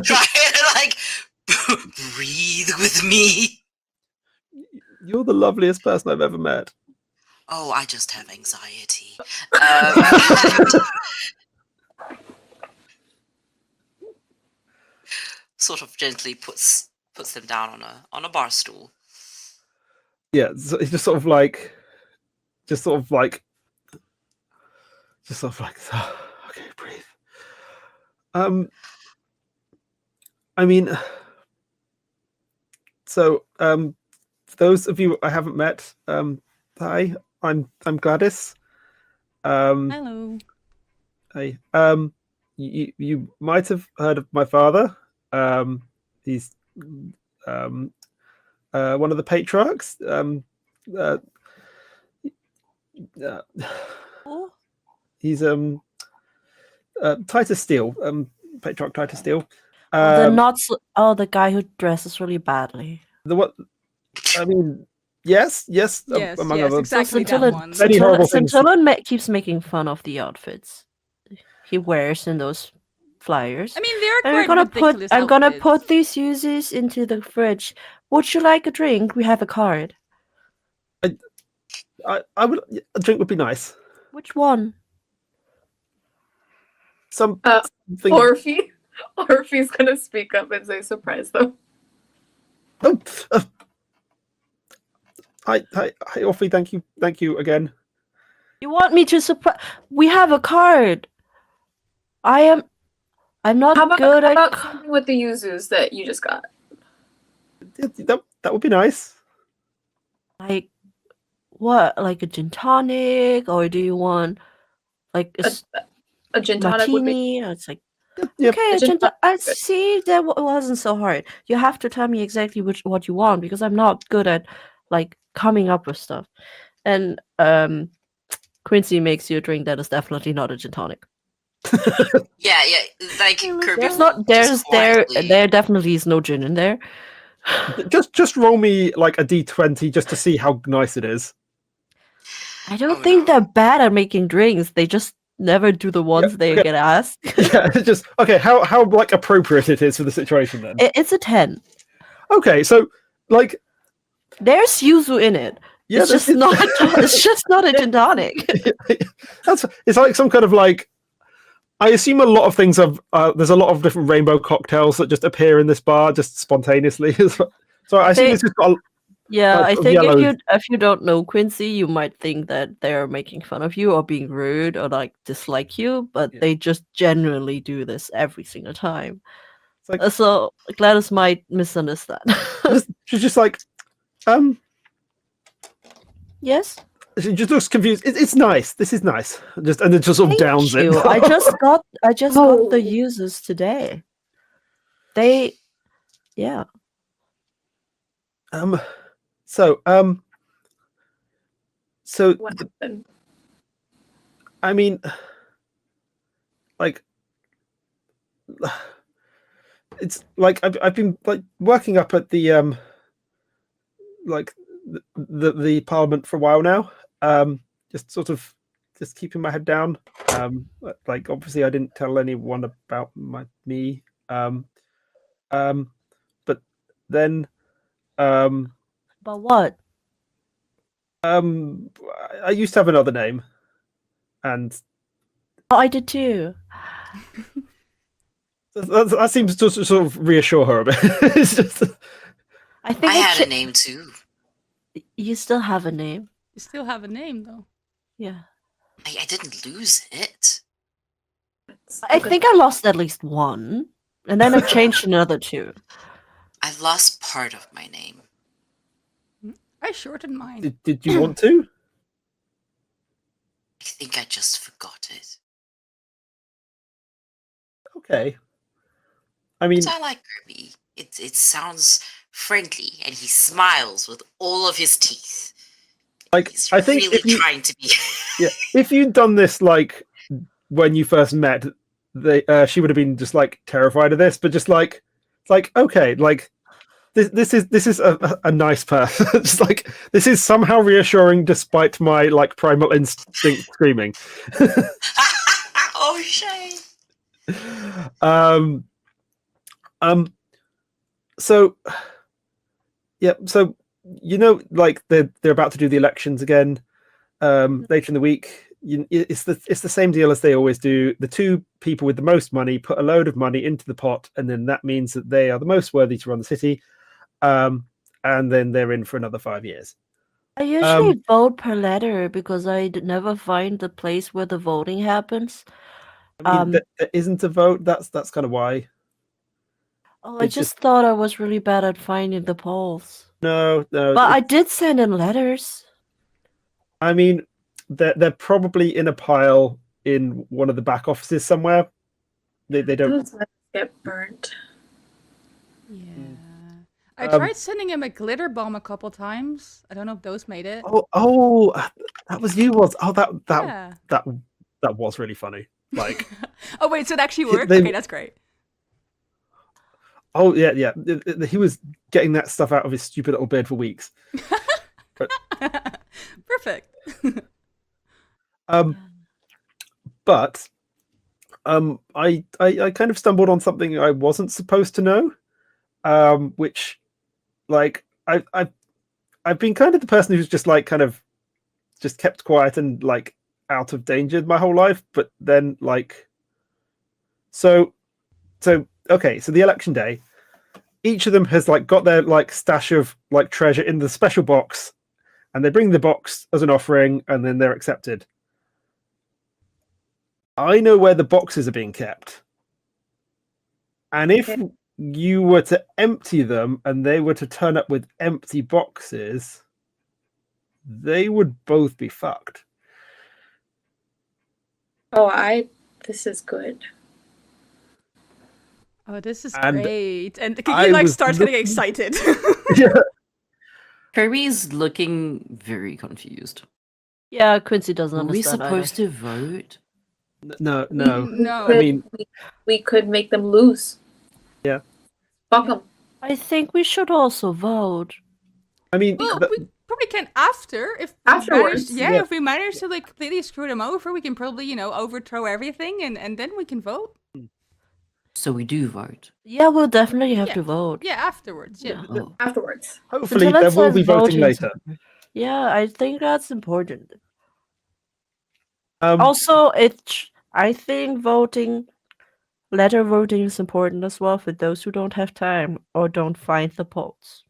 Speaker 5: try to like breathe with me.
Speaker 1: You're the loveliest person I've ever met.
Speaker 5: Oh, I just have anxiety. Sort of gently puts them down on a bar stool.
Speaker 1: Yeah, so it's just sort of like, okay, breathe. I mean, so for those of you I haven't met, hi, I'm Gladys.
Speaker 4: Hello.
Speaker 1: Hey, you might have heard of my father. He's one of the patriarchs.
Speaker 3: Oh,
Speaker 1: He's Titus Steele, Patriarch Titus Steele.
Speaker 3: the guy who dresses really badly.
Speaker 1: The what? I mean, yes,
Speaker 4: Yes,
Speaker 1: among
Speaker 4: yes,
Speaker 1: other
Speaker 4: exactly that one.
Speaker 1: Many horrible things.
Speaker 3: Scintillin keeps making fun of the outfits he wears in those flyers.
Speaker 4: I mean, they're
Speaker 3: And
Speaker 4: quite ridiculous
Speaker 3: I'm gonna
Speaker 4: outfits.
Speaker 3: put these uses into the fridge. Would you like a drink? We have a card.
Speaker 1: I would. A drink would be nice.
Speaker 3: Which one?
Speaker 1: Something.
Speaker 2: Orphe's gonna speak up and say surprise though.
Speaker 1: Oh, hi, Orphe. Thank you again.
Speaker 3: You want me to surprise? We have a card. I'm not
Speaker 2: How
Speaker 3: good
Speaker 2: about
Speaker 3: at.
Speaker 2: something with the yuzus that you just got?
Speaker 1: That would be nice.
Speaker 3: Like what? Like a gin tonic, or do you want like
Speaker 2: A gin tonic would be.
Speaker 3: martini? It's like
Speaker 1: Yep.
Speaker 3: okay,
Speaker 2: A gin tonic
Speaker 3: I
Speaker 2: is good.
Speaker 3: see that wasn't so hard. You have to tell me exactly what you want because I'm not good at like coming up with stuff. And Quincy makes you a drink that is definitely not a gin tonic.
Speaker 5: Yeah, like Kirby.
Speaker 3: There definitely is no gin in there.
Speaker 1: Just roll me like a d20 just to see how nice it is.
Speaker 3: I don't think they're bad at making drinks. They just never do the ones they get asked.
Speaker 1: Yeah, just okay. How like appropriate it is for the situation then.
Speaker 3: It's a 10.
Speaker 1: Okay, so like
Speaker 3: there's yuzu in it.
Speaker 1: Yeah,
Speaker 3: it's just not. It's just not a gin tonic.
Speaker 1: It's like some kind of like. I assume a lot of things have. There's a lot of different rainbow cocktails that just appear in this bar just spontaneously. So I assume it's just got.
Speaker 3: I think if you don't know Quincy, you might think that they're making fun of you or being rude or like dislike you, but they just genuinely do this every single time. Like, so Gladys might misunderstand.
Speaker 1: She's just like,
Speaker 3: yes.
Speaker 1: She just looks confused. It's nice. This is nice. And it just sort of downs it.
Speaker 3: I just got the users today. Yeah.
Speaker 1: So
Speaker 2: What happened?
Speaker 1: I mean, like, it's like I've been like working up at the like the Parliament for a while now. Just sort of just keeping my head down. Like obviously I didn't tell anyone about me. But then
Speaker 3: But what?
Speaker 1: I used to have another name, and
Speaker 3: I did too.
Speaker 1: That seems to sort of reassure her a bit. It's just.
Speaker 3: I think
Speaker 5: I had a name too.
Speaker 3: You still have a name.
Speaker 4: You still have a name though.
Speaker 3: Yeah.
Speaker 5: I didn't lose it.
Speaker 3: I think I lost at least one, and then I changed another two.
Speaker 5: I lost part of my name.
Speaker 4: I shortened mine.
Speaker 1: Did you want to?
Speaker 5: I think I just forgot it.
Speaker 1: Okay. I mean,
Speaker 5: I like Kirby. It sounds friendly, and he smiles with all of his teeth.
Speaker 1: Like
Speaker 5: He's
Speaker 1: I think
Speaker 5: really trying to be.
Speaker 1: Yeah, if you'd done this like when you first met, she would have been just like terrified of this. But just like it's like okay, like this is a nice person. Just like this is somehow reassuring despite my like primal instinct screaming.
Speaker 5: Oh shame.
Speaker 1: So yeah, so you know, like they're about to do the elections again later in the week. It's the same deal as they always do. The two people with the most money put a load of money into the pot, and then that means that they are the most worthy to run the city. And then they're in for another 5 years.
Speaker 3: I usually vote per letter because I never find the place where the voting happens.
Speaker 1: I mean, there isn't a vote. That's kind of why.
Speaker 3: Oh, I just thought I was really bad at finding the polls.
Speaker 1: No.
Speaker 3: But I did send in letters.
Speaker 1: I mean, they're probably in a pile in one of the back offices somewhere. They don't.
Speaker 2: Those letters get burnt.
Speaker 4: Yeah. I tried sending him a glitter bomb a couple times. I don't know if those made it.
Speaker 1: That was you, was
Speaker 4: Yeah.
Speaker 1: that was really funny. Like,
Speaker 4: oh wait, so it actually worked?
Speaker 1: They-
Speaker 4: Okay, that's great.
Speaker 1: oh yeah. He was getting that stuff out of his stupid little beard for weeks.
Speaker 4: Perfect.
Speaker 1: But I kind of stumbled on something I wasn't supposed to know, which, like, I've been kind of the person who's just like kind of just kept quiet and like out of danger my whole life, but then like so okay, so the election day, each of them has like got their like stash of like treasure in the special box, and they bring the box as an offering, and then they're accepted. I know where the boxes are being kept, and if you were to empty them and they were to turn up with empty boxes, they would both be fucked.
Speaker 2: This is good.
Speaker 4: Oh, this is
Speaker 1: And
Speaker 4: great. And he like starts getting excited.
Speaker 1: Yeah.
Speaker 6: Kirby's looking very confused.
Speaker 3: Yeah, Quincy doesn't
Speaker 6: Are we
Speaker 3: understand.
Speaker 6: supposed to vote?
Speaker 1: No.
Speaker 4: No.
Speaker 1: I mean,
Speaker 2: we could make them lose.
Speaker 1: Yeah.
Speaker 2: Fuck them.
Speaker 3: I think we should also vote.
Speaker 1: I mean,
Speaker 4: Well, we probably can after if
Speaker 2: Afterwards,
Speaker 4: if we manage to like completely screw them over, we can probably overthrow everything and then we can vote.
Speaker 6: So we do vote.
Speaker 3: Yeah, we'll definitely have
Speaker 4: Yeah.
Speaker 3: to vote.
Speaker 4: Yeah, afterwards. Yeah.
Speaker 6: Oh.
Speaker 2: Afterwards.
Speaker 1: hopefully
Speaker 3: Until
Speaker 1: there
Speaker 3: it
Speaker 1: will
Speaker 3: says
Speaker 1: be voting
Speaker 3: voting
Speaker 1: later.
Speaker 3: Yeah, I think that's important.
Speaker 1: Um,
Speaker 3: Also, I think letter voting is important as well for those who don't have time or don't find the polls.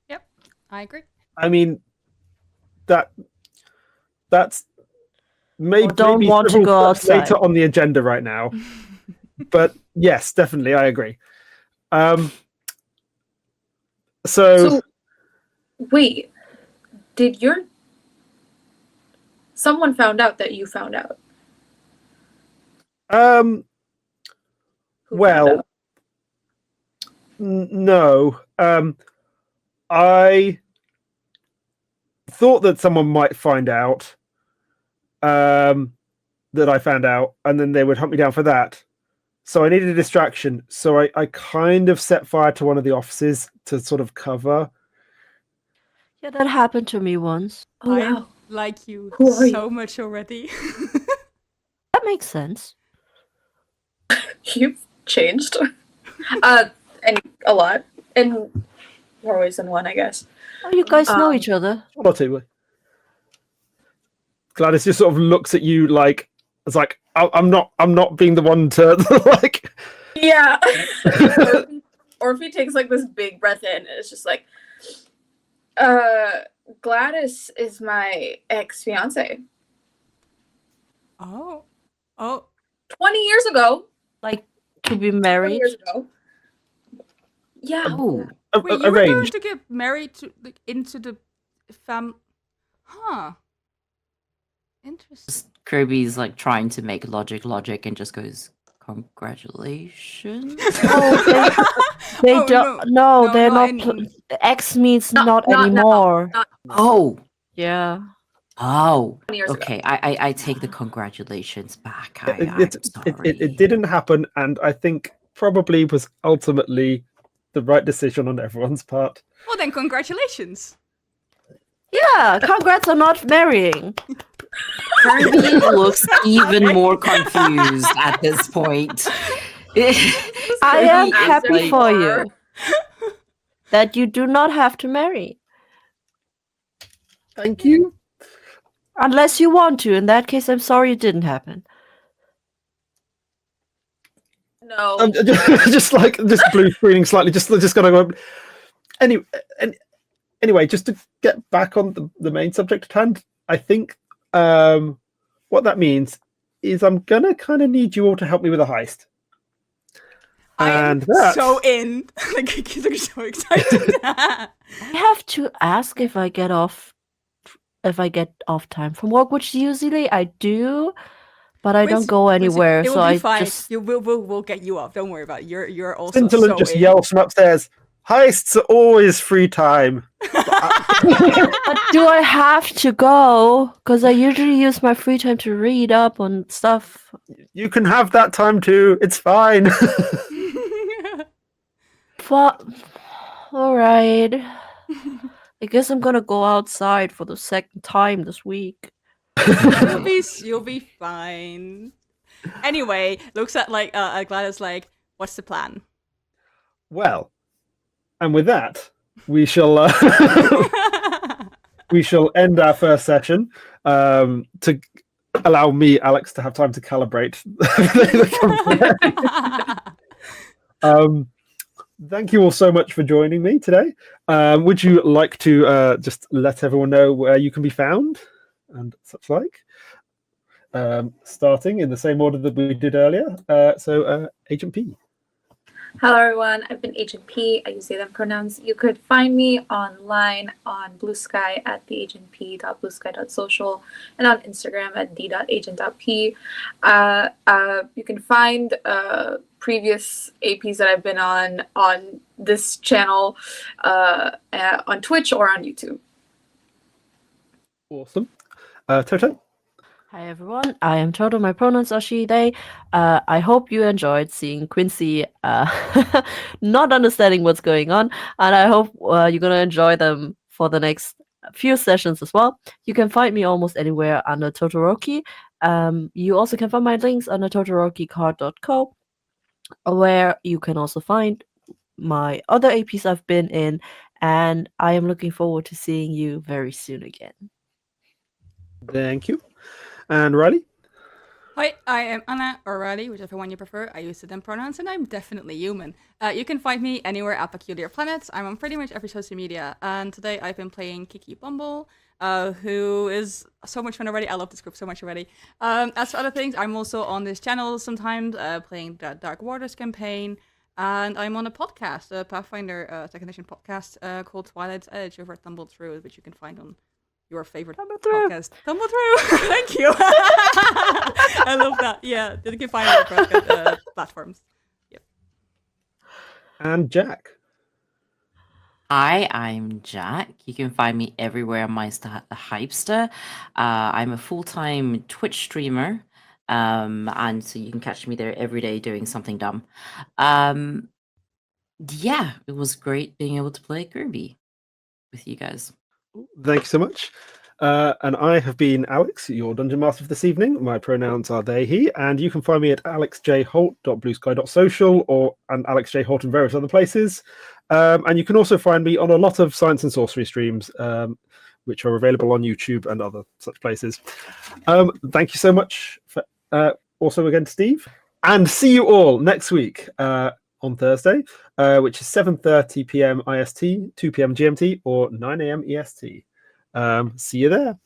Speaker 4: Yep, I agree.
Speaker 1: I mean, that's maybe
Speaker 3: don't want to
Speaker 1: several
Speaker 3: go
Speaker 1: steps later
Speaker 3: outside.
Speaker 1: on the agenda right now. But yes, definitely, I agree. So
Speaker 2: wait, someone found out that you found out? Who
Speaker 1: well,
Speaker 2: found out?
Speaker 1: no. I thought that someone might find out that I found out, and then they would hunt me down for that. So I needed a distraction. So I kind of set fire to one of the offices to sort of cover.
Speaker 3: Yeah, that happened to me once.
Speaker 2: Oh,
Speaker 4: I
Speaker 2: wow.
Speaker 4: like you
Speaker 2: Who are
Speaker 4: so
Speaker 2: you?
Speaker 4: much already.
Speaker 3: That makes sense.
Speaker 2: You've changed. And a lot. In more ways than one, I guess.
Speaker 3: Oh, you guys know each other.
Speaker 1: One or two. Gladys just sort of looks at you like it's like I'm not being the one to like.
Speaker 2: Yeah. Or if he takes like this big breath in, and it's just like, Gladys is my ex-fiance.
Speaker 4: Oh.
Speaker 2: 20 years ago.
Speaker 3: Like, to be
Speaker 2: 20
Speaker 3: married.
Speaker 2: years ago. Yeah.
Speaker 6: Oh,
Speaker 4: Wait, you were going
Speaker 1: Arranged.
Speaker 4: to get married to into the fam? Huh. Interesting.
Speaker 6: Kirby's like trying to make logic and just goes, congratulations.
Speaker 3: They
Speaker 4: Oh,
Speaker 3: don't.
Speaker 4: no.
Speaker 3: No,
Speaker 4: No,
Speaker 3: they're
Speaker 4: not
Speaker 3: not.
Speaker 4: any-
Speaker 3: X means
Speaker 2: Not
Speaker 3: not
Speaker 2: now,
Speaker 3: anymore.
Speaker 6: Oh,
Speaker 3: Yeah.
Speaker 6: oh.
Speaker 2: 20 years ago.
Speaker 6: Okay, I take the congratulations back. I'm sorry.
Speaker 1: It didn't happen, and I think probably was ultimately the right decision on everyone's part.
Speaker 4: Well, then, congratulations.
Speaker 3: Yeah. Congrats on not marrying.
Speaker 6: Kirby looks even more confused at this point.
Speaker 3: I am
Speaker 6: Kirby is
Speaker 3: happy
Speaker 6: like-
Speaker 3: for you that you do not have to marry.
Speaker 1: Thank you.
Speaker 3: Unless you want to. In that case, I'm sorry it didn't happen.
Speaker 2: No.
Speaker 1: Just blue screening slightly. Just gonna go. Anyway, just to get back on the main subject at hand, I think what that means is I'm gonna kind of need you all to help me with a heist.
Speaker 4: I'm
Speaker 1: that's-
Speaker 4: so in. Like, kids are so excited.
Speaker 3: I have to ask if I get off time from work, which usually I do, but I don't go anywhere.
Speaker 4: It will
Speaker 3: So
Speaker 4: be
Speaker 3: I
Speaker 4: fine.
Speaker 3: just
Speaker 4: We'll get you off. Don't worry about it. You're also
Speaker 1: Scintillant
Speaker 4: so
Speaker 1: just
Speaker 4: in.
Speaker 1: yells from upstairs. Heists are always free time.
Speaker 3: But do I have to go? Because I usually use my free time to read up on stuff.
Speaker 1: You can have that time too. It's fine.
Speaker 3: But alright. I guess I'm gonna go outside for the second time this week.
Speaker 4: You'll be fine. Anyway, looks at Gladys like, what's the plan?
Speaker 1: Well, and with that, we shall end our first session to allow me, Alex, to have time to calibrate. Thank you all so much for joining me today. Would you like to just let everyone know where you can be found and such like? Starting in the same order that we did earlier. So, Agent P.
Speaker 2: Hello, everyone. I've been Agent P. I use they, them pronouns. You could find me online on Blue Sky at theagentp.bluesky.social and on Instagram at d.agent.p. You can find previous APs that I've been on this channel on Twitch or on YouTube.
Speaker 1: Awesome. Toto?
Speaker 3: Hi everyone, I am Toto. My pronouns are she, they. I hope you enjoyed seeing Quincy not understanding what's going on, and I hope you're going to enjoy them for the next few sessions as well. You can find me almost anywhere under Totoroki. You also can find my links under totorokicard.co, where you can also find my other APs I've been in, and I am looking forward to seeing you very soon again.
Speaker 1: Thank you. And Riley?
Speaker 4: Hi, I am Anna, or Riley, whichever one you prefer. I use them pronouns, and I'm definitely human. You can find me anywhere at Peculiar Planets. I'm on pretty much every social media, and today I've been playing Kiki Bumble, who is so much fun already. I love this group so much already. As for other things, I'm also on this channel sometimes, playing the Dark Waters campaign, and I'm on a podcast, a Pathfinder Second Edition podcast called Twilight's Edge over at Tumble Through, which you can find on your favorite podcast. Tumble Through. Thank you. I love that. Yeah, you can find it across platforms. Yep.
Speaker 1: And Jack?
Speaker 6: Hi, I'm Jack. You can find me everywhere on my the Hypester. I'm a full-time Twitch streamer, and so you can catch me there every day doing something dumb. Yeah, it was great being able to play Kirby with you guys.
Speaker 1: Thank you so much. And I have been Alex, your Dungeon Master for this evening. My pronouns are they, he, and you can find me at alexjholt.bluesky.social and alexjholt in various other places. And you can also find me on a lot of science and sorcery streams, which are available on YouTube and other such places. Thank you so much. Also again, Steve. And see you all next week on Thursday, which is 7:30 p.m. IST, 2 p.m. GMT, or 9 a.m. EST. See you there.